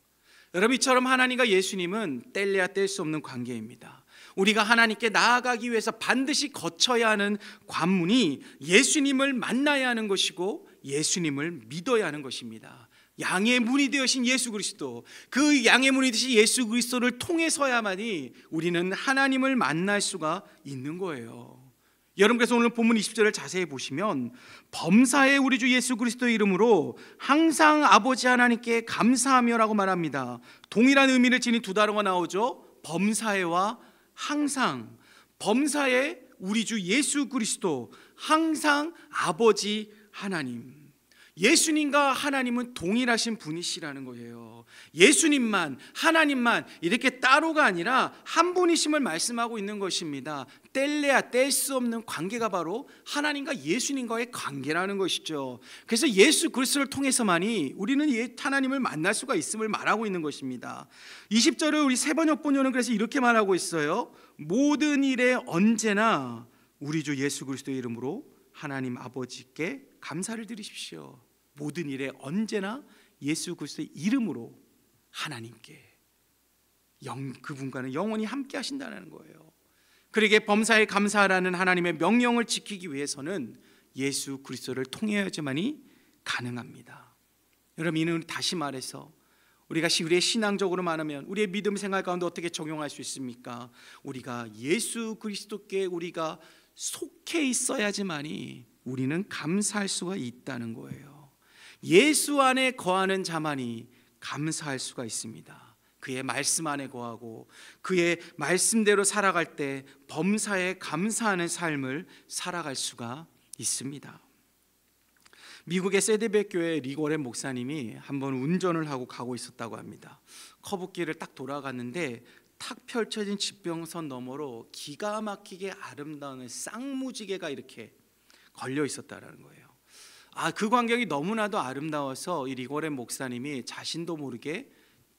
여러분, 이처럼 하나님과 예수님은 뗄래야 뗄 수 없는 관계입니다. 우리가 하나님께 나아가기 위해서 반드시 거쳐야 하는 관문이 예수님을 만나야 하는 것이고 예수님을 믿어야 하는 것입니다. 양의 문이 되신 예수 그리스도, 그 양의 문이 되신 예수 그리스도를 통해서야만이 우리는 하나님을 만날 수가 있는 거예요. 여러분께서 오늘 본문 20절을 자세히 보시면 범사에 우리 주 예수 그리스도의 이름으로 항상 아버지 하나님께 감사하며라고 말합니다. 동일한 의미를 지닌 두 단어가 나오죠. 범사에와 항상. 범사에 우리 주 예수 그리스도, 항상 아버지 하나님. 예수님과 하나님은 동일하신 분이시라는 거예요. 예수님만, 하나님만 이렇게 따로가 아니라 한 분이심을 말씀하고 있는 것입니다. 뗄래야 뗄 수 없는 관계가 바로 하나님과 예수님과의 관계라는 것이죠. 그래서 예수 그리스도를 통해서만이 우리는 하나님을 만날 수가 있음을 말하고 있는 것입니다. 20절을 우리 세번역 번역은 그래서 이렇게 말하고 있어요. 모든 일에 언제나 우리 주 예수 그리스도의 이름으로 하나님 아버지께 감사를 드리십시오. 모든 일에 언제나 예수 그리스도의 이름으로 하나님께 그분과는 영원히 함께 하신다는 거예요. 그러기에 범사에 감사하라는 하나님의 명령을 지키기 위해서는 예수 그리스도를 통해야지만이 가능합니다. 여러분, 이는 다시 말해서 우리가 우리의 신앙적으로 말하면 우리의 믿음 생활 가운데 어떻게 적용할 수 있습니까? 우리가 예수 그리스도께 우리가 속해 있어야지만이 우리는 감사할 수가 있다는 거예요. 예수 안에 거하는 자만이 감사할 수가 있습니다. 그의 말씀 안에 거하고 그의 말씀대로 살아갈 때 범사에 감사하는 삶을 살아갈 수가 있습니다. 미국의 세드백 교회 리고렌 목사님이 한번 운전을 하고 가고 있었다고 합니다. 커브길을 딱 돌아갔는데 탁 펼쳐진 지평선 너머로 기가 막히게 아름다운 쌍무지개가 이렇게 걸려 있었다라는 거예요. 그 광경이 너무나도 아름다워서 이 리고렌 목사님이 자신도 모르게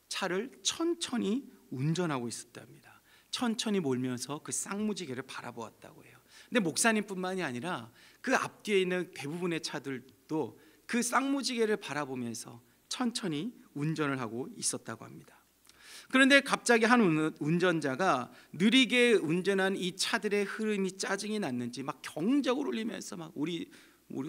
차를 천천히 운전하고 있었답니다. 천천히 몰면서 그 쌍무지개를 바라보았다고 해요. 근데 목사님뿐만이 아니라 그 앞뒤에 있는 대부분의 차들도 그 쌍무지개를 바라보면서 천천히 운전을 하고 있었다고 합니다. 그런데 갑자기 한 운전자가 느리게 운전한 이 차들의 흐름이 짜증이 났는지 막 경적을 울리면서 막 우리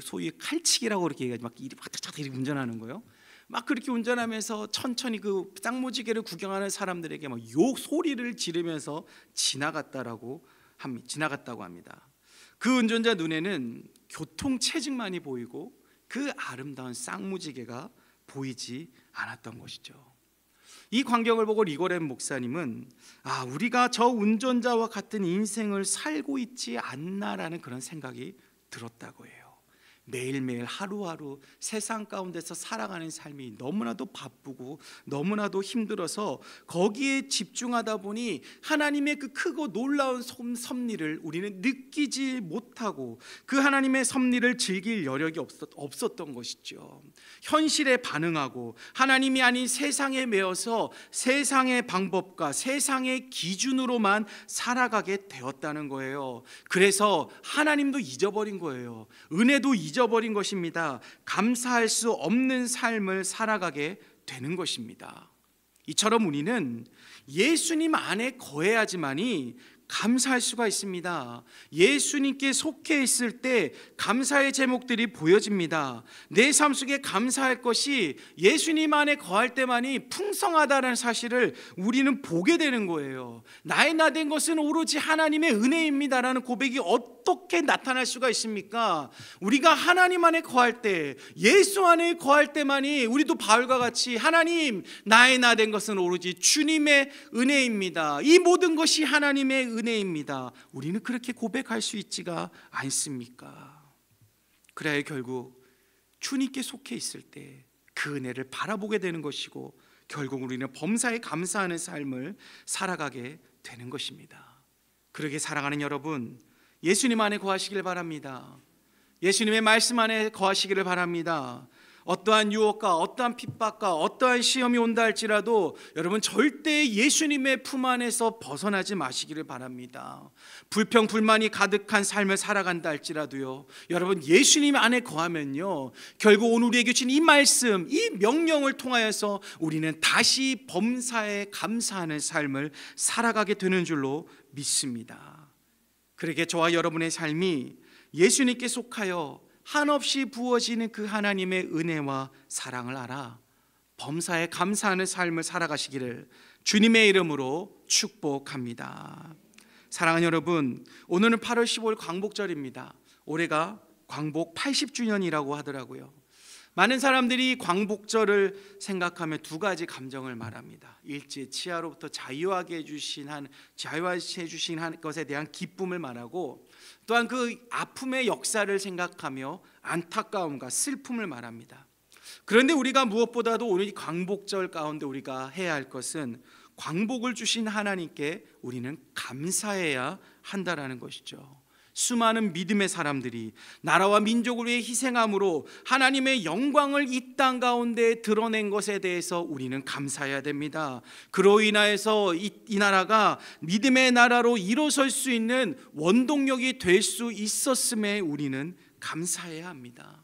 소위 칼치기라고 그렇게 얘기하지, 막 이리 확착착 이렇게 운전하는 거예요. 막 그렇게 운전하면서 천천히 그 쌍무지개를 구경하는 사람들에게 막 욕 소리를 지르면서 지나갔다고 합니다. 그 운전자 눈에는 교통체증만이 보이고 그 아름다운 쌍무지개가 보이지 않았던 것이죠. 이 광경을 보고 리고렌 목사님은 우리가 저 운전자와 같은 인생을 살고 있지 않나라는 그런 생각이 들었다고 해요. 매일매일 하루하루 세상 가운데서 살아가는 삶이 너무나도 바쁘고 너무나도 힘들어서 거기에 집중하다 보니 하나님의 그 크고 놀라운 섭리를 우리는 느끼지 못하고 그 하나님의 섭리를 즐길 여력이 없었던 것이죠. 현실에 반응하고 하나님이 아닌 세상에 매여서 세상의 방법과 세상의 기준으로만 살아가게 되었다는 거예요. 그래서 하나님도 잊어버린 거예요. 은혜도 잊어버린 것입니다. 감사할 수 없는 삶을 살아가게 되는 것입니다. 이처럼 우리는 예수님 안에 거해야지만이 감사할 수가 있습니다. 예수님께 속해 있을 때 감사의 제목들이 보여집니다. 내 삶 속에 감사할 것이 예수님 안에 거할 때만이 풍성하다는 사실을 우리는 보게 되는 거예요. 나의 나 된 것은 오로지 하나님의 은혜입니다라는 고백이 어떻게 나타날 수가 있습니까? 우리가 하나님 안에 거할 때, 예수 안에 거할 때만이 우리도 바울과 같이 하나님, 나의 나 된 것은 오로지 주님의 은혜입니다. 이 모든 것이 하나님의 은혜입니다. 우리는 그렇게 고백할 수 있지가 않습니까? 그래야 결국 주님께 속해 있을 때 그 은혜를 바라보게 되는 것이고 결국 우리는 범사에 감사하는 삶을 살아가게 되는 것입니다. 그러게 사랑하는 여러분, 예수님 안에 거하시길 바랍니다. 예수님의 말씀 안에 거하시기를 바랍니다. 어떠한 유혹과 어떠한 핍박과 어떠한 시험이 온다 할지라도 여러분 절대 예수님의 품 안에서 벗어나지 마시기를 바랍니다. 불평 불만이 가득한 삶을 살아간다 할지라도요, 여러분 예수님 안에 거하면요 결국 오늘 우리에게 주신 이 말씀, 이 명령을 통하여서 우리는 다시 범사에 감사하는 삶을 살아가게 되는 줄로 믿습니다. 그러기에 저와 여러분의 삶이 예수님께 속하여 한없이 부어지는 그 하나님의 은혜와 사랑을 알아 범사에 감사하는 삶을 살아가시기를 주님의 이름으로 축복합니다. 사랑하는 여러분, 오늘은 8월 15일 광복절입니다. 올해가 광복 80주년이라고 하더라고요. 많은 사람들이 광복절을 생각하면 두 가지 감정을 말합니다. 일제 치하로부터 자유하게 해주신 것에 대한 기쁨을 말하고, 또한 그 아픔의 역사를 생각하며 안타까움과 슬픔을 말합니다. 그런데 우리가 무엇보다도 오늘 이 광복절 가운데 우리가 해야 할 것은 광복을 주신 하나님께 우리는 감사해야 한다라는 것이죠. 수많은 믿음의 사람들이 나라와 민족을 위해 희생함으로 하나님의 영광을 이 땅 가운데 드러낸 것에 대해서 우리는 감사해야 됩니다. 그로 인하여서 이 나라가 믿음의 나라로 일어설 수 있는 원동력이 될 수 있었음에 우리는 감사해야 합니다.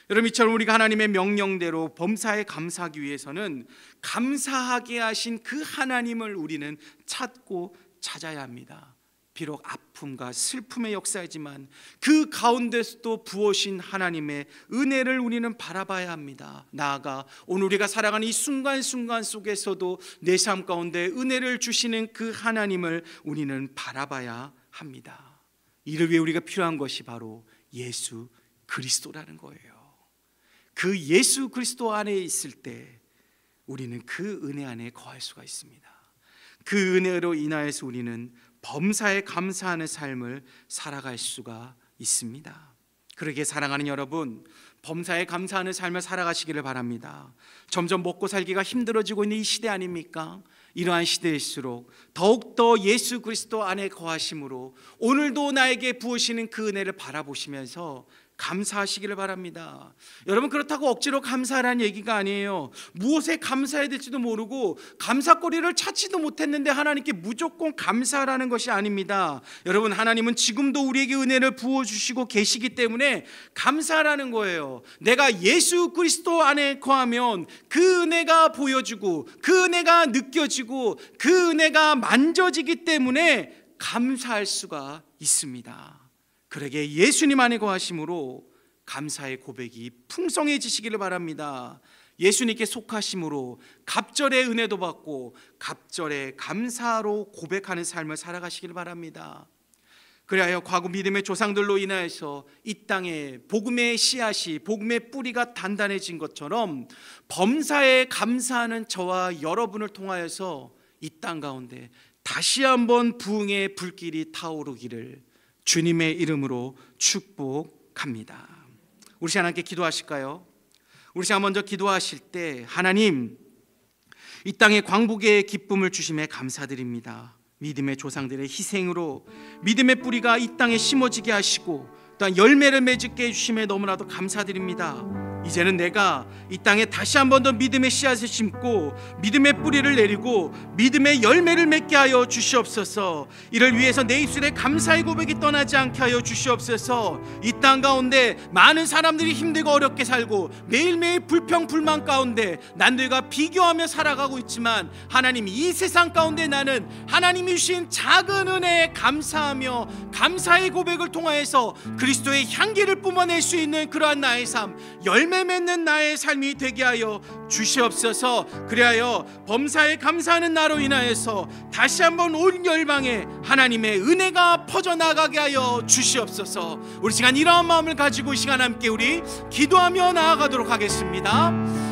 여러분, 이처럼 우리가 하나님의 명령대로 범사에 감사하기 위해서는 감사하게 하신 그 하나님을 우리는 찾고 찾아야 합니다. 비록 아픔과 슬픔의 역사이지만 그 가운데서도 부어신 하나님의 은혜를 우리는 바라봐야 합니다. 나아가 오늘 우리가 살아가는 이 순간순간 속에서도 내 삶 가운데 은혜를 주시는 그 하나님을 우리는 바라봐야 합니다. 이를 위해 우리가 필요한 것이 바로 예수 그리스도라는 거예요. 그 예수 그리스도 안에 있을 때 우리는 그 은혜 안에 거할 수가 있습니다. 그 은혜로 인하여서 우리는 범사에 감사하는 삶을 살아갈 수가 있습니다. 그러기에 사랑하는 여러분, 범사에 감사하는 삶을 살아가시기를 바랍니다. 점점 먹고 살기가 힘들어지고 있는 이 시대 아닙니까? 이러한 시대일수록 더욱더 예수 그리스도 안에 거하심으로 오늘도 나에게 부으시는 그 은혜를 바라보시면서 감사하시기를 바랍니다. 여러분, 그렇다고 억지로 감사하라는 얘기가 아니에요. 무엇에 감사해야 될지도 모르고 감사거리를 찾지도 못했는데 하나님께 무조건 감사하라는 것이 아닙니다. 여러분, 하나님은 지금도 우리에게 은혜를 부어주시고 계시기 때문에 감사하라는 거예요. 내가 예수 그리스도 안에 거하면 그 은혜가 보여지고 그 은혜가 느껴지고 그 은혜가 만져지기 때문에 감사할 수가 있습니다. 그러게 예수님 안에 거하심으로 감사의 고백이 풍성해지시기를 바랍니다. 예수님께 속하심으로 갑절의 은혜도 받고 갑절의 감사로 고백하는 삶을 살아가시기를 바랍니다. 그리하여 과거 믿음의 조상들로 인하여서 이 땅에 복음의 씨앗이, 복음의 뿌리가 단단해진 것처럼 범사에 감사하는 저와 여러분을 통하여서 이 땅 가운데 다시 한번 부흥의 불길이 타오르기를 주님의 이름으로 축복합니다. 우리 시간 함께 기도하실까요? 우리 시간 먼저 기도하실 때, 하나님, 이 땅에 광복의 기쁨을 주심에 감사드립니다. 믿음의 조상들의 희생으로 믿음의 뿌리가 이 땅에 심어지게 하시고 또한 열매를 맺게 해주심에 너무나도 감사드립니다. 이제는 내가 이 땅에 다시 한 번 더 믿음의 씨앗을 심고 믿음의 뿌리를 내리고 믿음의 열매를 맺게 하여 주시옵소서. 이를 위해서 내 입술에 감사의 고백이 떠나지 않게 하여 주시옵소서. 이 땅 가운데 많은 사람들이 힘들고 어렵게 살고 매일매일 불평 불만 가운데 남들과 비교하며 살아가고 있지만 하나님, 이 세상 가운데 나는 하나님이 주신 작은 은혜에 감사하며 감사의 고백을 통하여서 그리스도의 향기를 뿜어낼 수 있는 그러한 나의 삶, 열매 맺는 나의 삶이 되게 하여 주시옵소서. 그리하여 범사에 감사하는 나로 인하여서 다시 한번 온 열방에 하나님의 은혜가 퍼져나가게 하여 주시옵소서. 우리 시간 이러한 마음을 가지고 이 시간 함께 우리 기도하며 나아가도록 하겠습니다.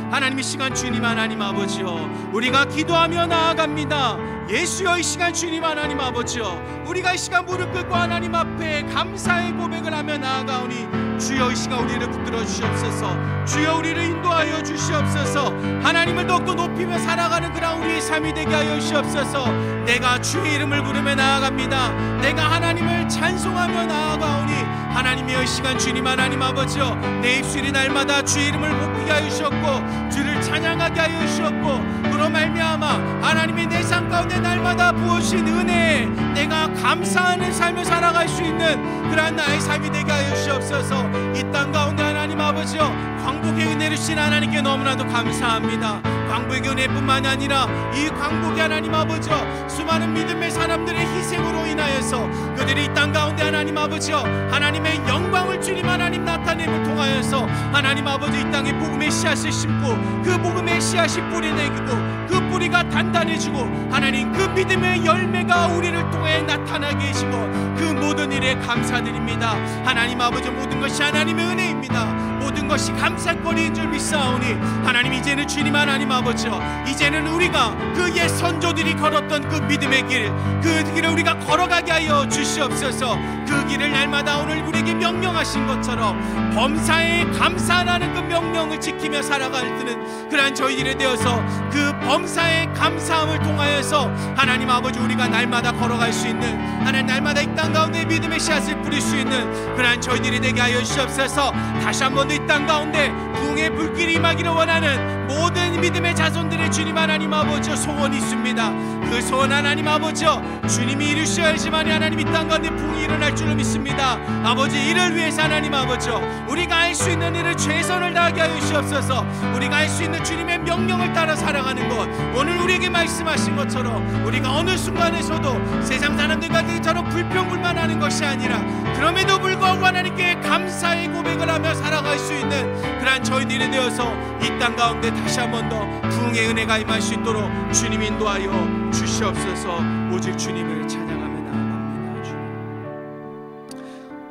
하나님, 이 시간 주님 하나님 아버지요, 우리가 기도하며 나아갑니다. 예수여, 이 시간 주님 하나님 아버지요, 우리가 이 시간 무릎 꿇고 하나님 앞에 감사의 고백을 하며 나아가오니 주여, 이 시간 우리를 붙들어 주시옵소서. 주여, 우리를 인도하여 주시옵소서. 하나님을 더욱더 높이며 살아가는 그런 우리의 삶이 되게 하여 주시옵소서. 내가 주의 이름을 부르며 나아갑니다. 내가 하나님을 찬송하며 나아가오니 하나님이여, 이 시간 주님 하나님 아버지여, 내 입술이 날마다 주의 이름을 높이게 하여 주셨고 주를 찬양하게 하여 주셨고 그로 말미암아 하나님이 내 삶 가운데 날마다 부어주신 은혜에 내가 감사하는 삶을 살아갈 수 있는 그러한 나의 삶이 되게 하여 주시옵소서. 이 땅 가운데 하나님 아버지여, 광복의 은혜를 주신 하나님께 너무나도 감사합니다. 광복의 은혜뿐만 아니라 이 광복의 하나님 아버지여, 수많은 믿음의 사람들의 희생으로 인하여서 그들이 이 땅 가운데 하나님 아버지여, 하나님의 영광을 주님 하나님 나타냄을 통하여서 하나님 아버지 이 땅에 복음의 씨앗을 심고 그 복음의 씨앗이 뿌리내리고 그 뿌리가 단단해지고 하나님 그 믿음의 열매가 우리를 통해 나타나게 해주시고 그 모든 일에 감사드립니다. 하나님 아버지, 모든 것이 하나님의 은혜입니다. 모든 것이 감사거리인 줄 믿사오니 하나님, 이제는 주님 하나님 아버지여, 이제는 우리가 그 옛 선조들이 걸었던 그 믿음의 길, 그 길을 우리가 걸어가게 하여 주시옵소서. 그 길을 날마다 오늘 우리에게 명령하신 것처럼 범사에 감사하라는 그 명령을 지키며 살아갈 때는 그러한 저희들에 되어서 그 범사에 감사함을 통하여서 하나님 아버지, 우리가 날마다 걸어갈 수 있는, 하나님 날마다 이 땅 가운데 믿음의 씨앗을 누릴 수 있는 그러한 저희들이 되게 하여 주시옵소서. 다시 한 번 더 이 땅 가운데 부흥의 불길이 임하기를 원하는 모든 믿음의 자손들의 주님 하나님 아버지 소원이 있습니다. 그 소원 하나님 아버지 주님이 이루셔야지만 하나님 이 땅 가운데 부흥이 일어날 줄로 믿습니다. 아버지 이를 위해서 하나님 아버지 우리가 할 수 있는 일을 최선을 다하게 하여 주시옵소서. 우리가 할 수 있는 주님의 명령을 따라 살아가는 것, 오늘 우리에게 말씀하신 것처럼 우리가 어느 순간에서도 세상 사람들과 저처럼 불평불만하는 것이 아니라 그럼에도 불구하고 하나님께 감사의 고백을 하며 살아갈 수 있는 그러한 저희들이 되어서 이 땅 가운데 다시 한 번 더 부흥의 은혜가 임할 수 있도록 주님 인도하여 주시옵소서. 오직 주님을 찬양하며 나아갑니다. 주님,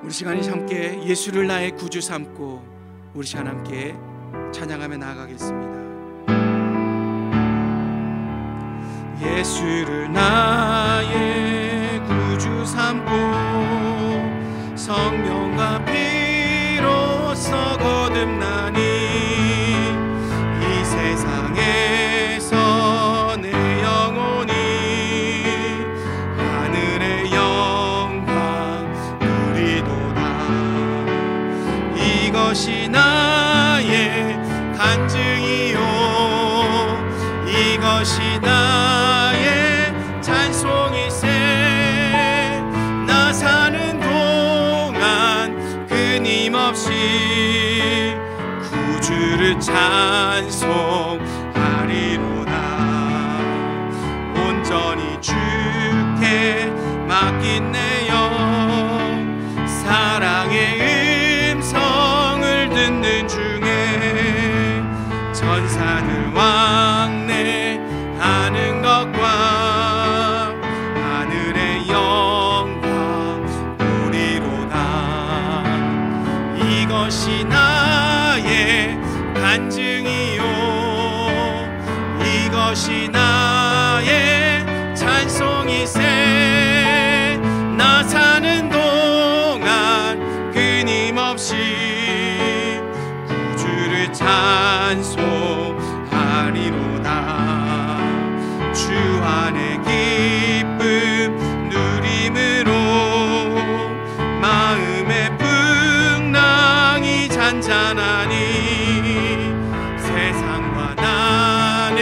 우리 시간이 함께 예수를 나의 구주 삼고 우리 시간 함께 찬양하며 나아가겠습니다. 예수를 나의 구주 삼고 성령과 피로써 거듭나니 이 세상에서 내 영혼이 하늘의 영광 누리도다. 이것이 나의 간증이요 이것이 나의 찬송이세. 나 사는 동안 끊임없이 구주를 찬송하리로다. 온전히 주께 맡긴 내 영 사랑의 음성을 듣는 중에 천사들 왕래하는 것과 하늘의 영광 우리로다. 이것이 나의 간증이요 이것이 나의 찬송이세. 나 사는 동안 끊임없이 구주를 찬송하리로다. 주 안에 기쁨 누림으로 마음의 풍랑이 잔잔하니 세상과 나는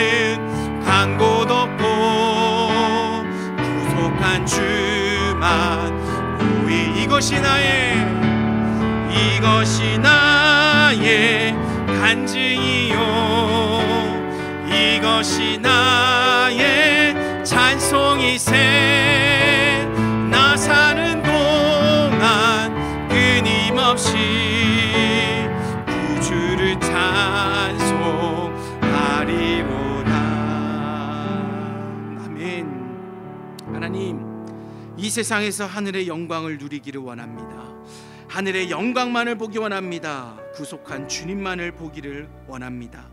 간 곳 없고 구속한 주만 오이. 이것이 나의 간증이요 이것이 나의 찬송이세. 나 사는 동안 끊임없이 구주를 찬송하리로다. 아멘. 하나님, 이 세상에서 하늘의 영광을 누리기를 원합니다. 하늘의 영광만을 보기 원합니다. 구속한 주님만을 보기를 원합니다.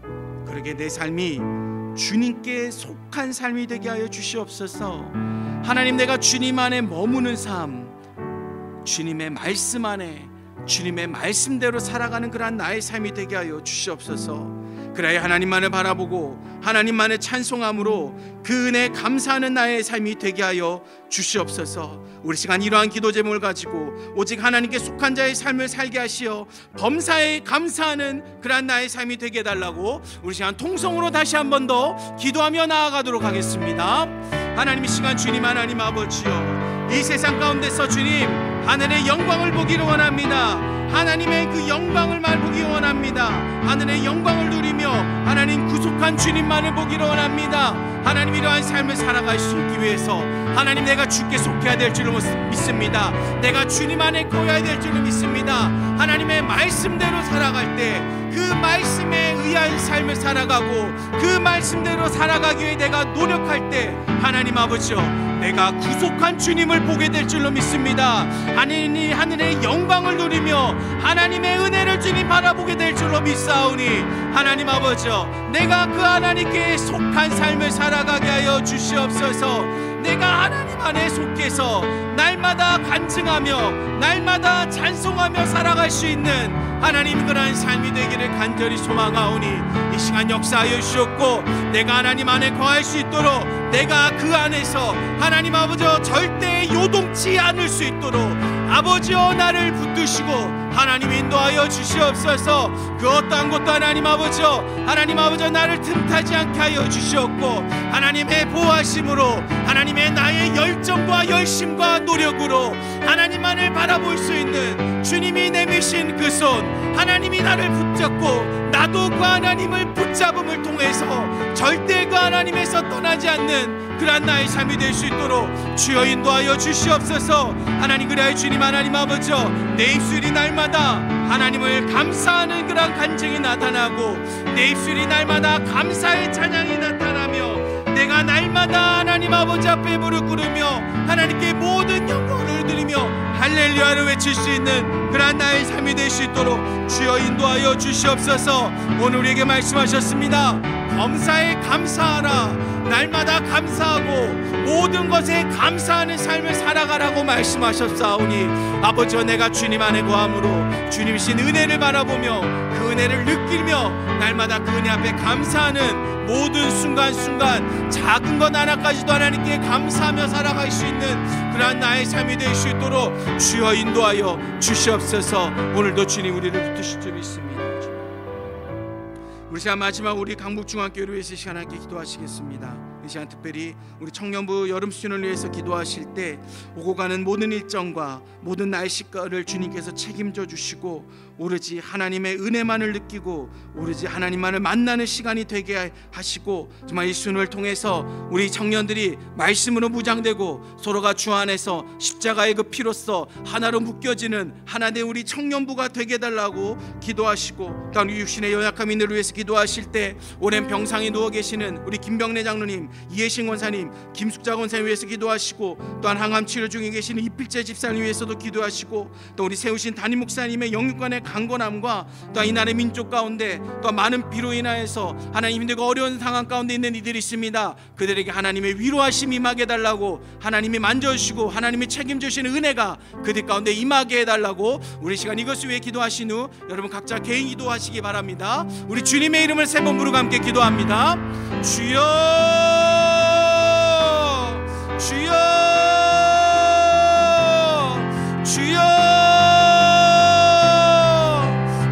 그러게 내 삶이 주님께 속한 삶이 되게 하여 주시옵소서. 하나님, 내가 주님 안에 머무는 삶, 주님의 말씀 안에 주님의 말씀대로 살아가는 그러한 나의 삶이 되게 하여 주시옵소서. 그래야 하나님만을 바라보고 하나님만을 찬송함으로 그 은혜에 감사하는 나의 삶이 되게 하여 주시옵소서. 우리 시간 이러한 기도 제목을 가지고 오직 하나님께 속한 자의 삶을 살게 하시어 범사에 감사하는 그러한 나의 삶이 되게 해달라고 우리 시간 통성으로 다시 한 번 더 기도하며 나아가도록 하겠습니다. 하나님, 이 시간 주님 하나님 아버지여, 이 세상 가운데서 주님 하늘의 영광을 보기를 원합니다. 하나님의 그 영광을 맛보기 원합니다. 하늘의 영광을 누리며 하나님 구속한 주님만을 보기를 원합니다. 하나님, 이러한 삶을 살아갈 수 있기 위해서 하나님, 내가 주께 속해야 될 줄로 믿습니다. 내가 주님 안에 거해야 될 줄로 믿습니다. 하나님의 말씀대로 살아갈 때 그 말씀에 의한 삶을 살아가고 그 말씀대로 살아가기 위해 내가 노력할 때 하나님 아버지여, 내가 구속한 주님을 보게 될 줄로 믿습니다. 하늘의 영광을 누리며 하나님의 은혜를 주님 바라보게 될 줄로 믿사오니 하나님 아버지여, 내가 그 하나님께 속한 삶을 살아가게 하여 주시옵소서. 내가 하나님 안에 속해서 날마다 간증하며 날마다 찬송하며 살아갈 수 있는 하나님 그러한 삶이 되기를 간절히 소망하오니 이 시간 역사하여 주셨고 내가 하나님 안에 거할 수 있도록 내가 그 안에서 하나님 아버지 절대 요동치 않을 수 있도록 아버지여 나를 붙드시고 하나님 인도하여 주시옵소서. 그 어떠한 것도 하나님 아버지여 나를 틈타지 않게 하여 주시옵고 하나님의 보호하심으로 하나님의 나의 열정과 열심과 노력으로 하나님만을 바라볼 수 있는 주님이 내미신 그 손 하나님이 나를 붙잡고 나도 그 하나님을 붙잡음을 통해서 절대 그 하나님에서 떠나지 않는 그러한 나의 삶이 될 수 있도록 주여 인도하여 주시옵소서. 하나님 그리하여 주님 하나님 아버지여 내 입술이 날마다 하나님을 감사하는 그러한 간증이 나타나고 내 입술이 날마다 감사의 찬양이 나타나며 내가 날마다 하나님 아버지 앞에 무릎 꿇으며 하나님께 모든 영광을 드리며 할렐루야를 외칠 수 있는 그러한 나의 삶이 될 수 있도록 주여 인도하여 주시옵소서. 오늘 우리에게 말씀하셨습니다. 범사에 감사하라. 날마다 감사하고 모든 것에 감사하는 삶을 살아가라고 말씀하셨사오니 아버지와 내가 주님 안에 거함으로 주님이신 은혜를 바라보며 그 은혜를 느끼며 날마다 그 은혜 앞에 감사하는 모든 순간순간 작은 것 하나까지도 하나님께 감사하며 살아갈 수 있는 그러한 나의 삶이 될 수 있도록 주여 인도하여 주시옵소서. 오늘도 주님 우리를 붙드실 줄 믿습니다. 우리 시간 마지막 우리 강북중앙교회를 위해서 이 시간 함께 기도하시겠습니다. 이 시간 특별히 우리 청년부 여름 수련을 위해서 기도하실 때 오고 가는 모든 일정과 모든 날씨를 주님께서 책임져 주시고 오로지 하나님의 은혜만을 느끼고 오로지 하나님만을 만나는 시간이 되게 하시고 정말 이 수련을 통해서 우리 청년들이 말씀으로 무장되고 서로가 주 안에서 십자가의 그 피로써 하나로 묶여지는 하나된 우리 청년부가 되게 해달라고 기도하시고 또한 우리 육신의 연약함 인들을 위해서 기도하실 때 오랜 병상에 누워 계시는 우리 김병래 장로님, 이혜신 권사님, 김숙자 권사님 위해서 기도하시고 또한 항암 치료 중에 계시는 이필재 집사님 위해서도 기도하시고 또 우리 세우신 담임 목사님의 영육간의 강건함과 또한 이날의 민족 가운데 또 많은 비로 인하여서 하나님 힘들고 어려운 상황 가운데 있는 이들이 있습니다. 그들에게 하나님의 위로하심이 임하게 해달라고 하나님이 만져주시고 하나님이 책임주시는 은혜가 그들 가운데 임하게 해달라고 우리 시간 이것을 위해 기도하신 후 여러분 각자 개인 기도하시기 바랍니다. 우리 주님의 이름을 세 번 부르고 함께 기도합니다. 주여 주여 주여.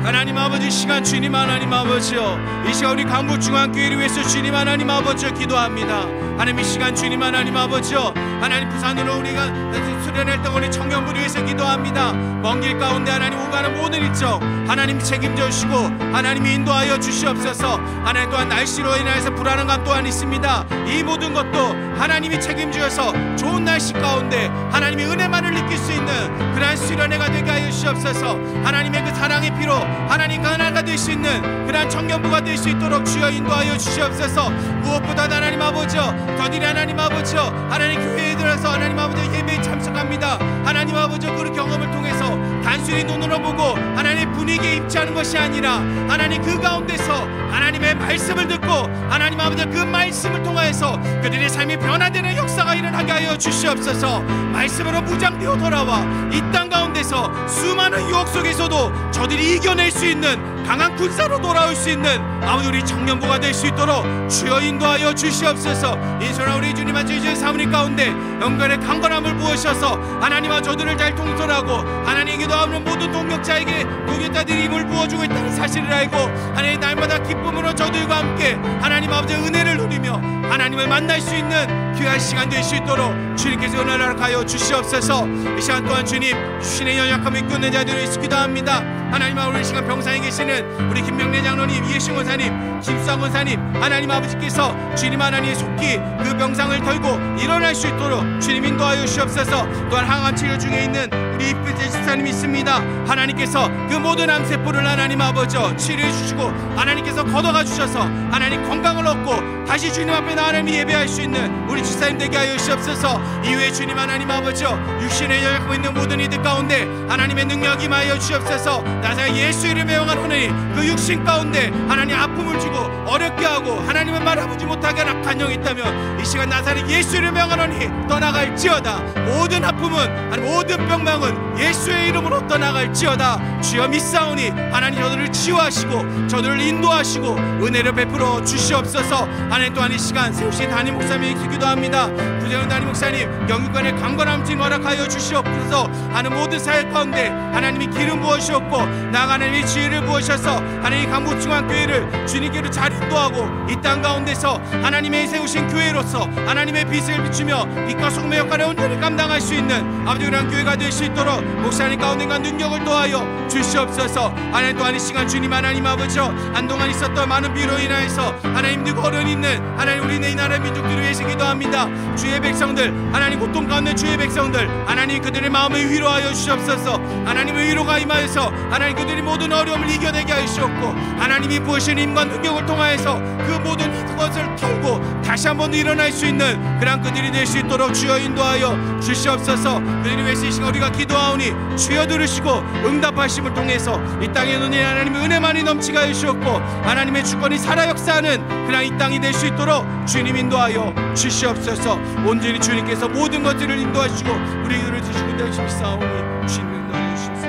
하나님 아버지 시간 주님 하나님 아버지요 이 시간 우리 강북중앙교회를 위해서 주님 하나님 아버지요 기도합니다. 하나님 이 시간 주님 하나님 아버지요 하나님 부산으로 우리가 수련했던 우리 청년부를 위해서 기도합니다. 먼 길 가운데 하나님 오가는 모든 일정 하나님 책임져 주시고 하나님이 인도하여 주시옵소서. 하나님 또한 날씨로 인해서 불안한 또한 있습니다. 이 모든 것도 하나님이 책임지어서 좋은 날씨 가운데 하나님의 은혜만을 느낄 수 있는 그러한 수련회가 되게 하여 주시옵소서. 하나님의 그 사랑의 피로 하나님 그 하나가 될 수 있는 그러한 청년부가 될 수 있도록 주여 인도하여 주시옵소서. 무엇보다 하나님 아버지여 더디리 하나님 아버지여 하나님 교회에 들어서 하나님 아버지 예배에 참석합니다. 하나님 아버지 그 경험을 통해서 단순히 눈으로 보고 하나님 분위기에 입지하는 것이 아니라 하나님 그 가운데서 하나님의 말씀을 듣고 하나님 아버지 그 말씀을 통하여서 그들의 삶이 변화되는 역사가 일어나게 하여 주시옵소서. 말씀으로 무장되어 돌아와 이 땅 가운데서 수많은 유혹 속에서도 저들이 이겨낼 수 있는 강한 군사로 돌아올 수 있는 아버지 우리 청년부가 될 수 있도록 주여 인도하여 주시옵소서. 인소나 우리 주님 주의 사모님 가운데 영광의 강건함을 부으셔서 하나님과 저들을 잘 통솔하고 하나님 기도하는 모든 동역자에게 동역자들이 힘을 부어주고 있다는 사실을 알고 하나님 날마다 기쁨으로 저들과 함께 하나님 아버지의 은혜를 누리며 하나님을 만날 수 있는 귀한 시간 될 수 있도록 주님께서 은혜를 허락하여 주시옵소서. 이 시간 또한 주님 주신의 연약함을 끊는 자들을 위해서 기도합니다. 하나님 아버지 시간 병상에 계시는 우리 김명래 장로님, 이혜신 권사님, 김수환 권사님 하나님 아버지께서 주님 하나님의 속히 그 병상을 털고 일어날 수 있도록 주님 인도하여 주시옵소서. 또한 항암 치료 중에 있는 우리 이필재 집사님 믿습니다. 하나님께서 그 모든 암세포를 하나님 아버지 치료해 주시고 하나님께서 걷어가 주셔서 하나님 건강을 얻고 다시 주님 앞에 하나님 예배할 수 있는 우리 집사님 되게 하여 주시옵소서. 이후에 주님 하나님 아버지 육신에 열고 있는 모든 이들 가운데 하나님의 능력이 임하여 주시옵소서. 나사 예수 이름에 영원하노니 그 육신 가운데 하나님 아픔을 주고 어렵게 하고 하나님의 말하지 못하게 하는 악한 영이 있다면 이 시간 나사렛 예수 이름에 영원하노니 떠나갈지어다. 모든 아픔은 모든 병망은 예수의 이름으로 떠나갈지어다. 주여 믿사오니 하나님 저들을 치유하시고 저들을 인도하시고 은혜를 베풀어 주시옵소서. 하나님 또한 이 시간 세우신 담임 목사님에게 기도합니다. 구정은 담임 목사님 영육간의 강건함진 허락하여 주시옵소서. 하는 모든 사역 가운데 하나님이 기름 부으셨고 나아가 하나님의 지혜를 부으셔서 하나님 강북중앙교회를 주님께로 잘 인도하고 이 땅 가운데서 하나님의 세우신 교회로서 하나님의 빛을 비추며 빛과 소금의 역할을 온전히 감당할 수 있는 아버지 그런 교회가 될 수 있도록 목사님 가운데가 능력을 더하여 주시옵소서. 하나님 또한 이 시간 주님 하나님 아버지 한동안 있었던 많은 비로 인하여서 하나님 늘 어려운 있는 하나님 우리네 이 나라 민족들을 위해서 기도합니다. 주의 백성들 하나님 고통 가운데 주의 백성들 하나님 그들의 마음을 위로하여 주시옵소서. 하나님의 위로가 임하여서 하나님 그들이 모든 어려움을 이겨내게 하시옵고 하나님이 부으신 힘과 능력을 통하여서 그 모든 것을 털고 다시 한번 일어날 수 있는 그런 그들이 될 수 있도록 주여 인도하여 주시옵소서. 그들이 위해서 이 시간 우리가 기도하오니 주여 들으시고 응답하심을 통해서 이 땅에 눈에 하나님의 은혜만이 넘치게 하시옵고 하나님의 주권이 살아 역사하는 그런 이 땅이 될 수 있도록 주님 인도하여 주시옵소서. 온전히 주님께서 모든 것들을 인도하시고 우리들을 주시고 되시옵사오니 주님 인도하여 주시옵소서.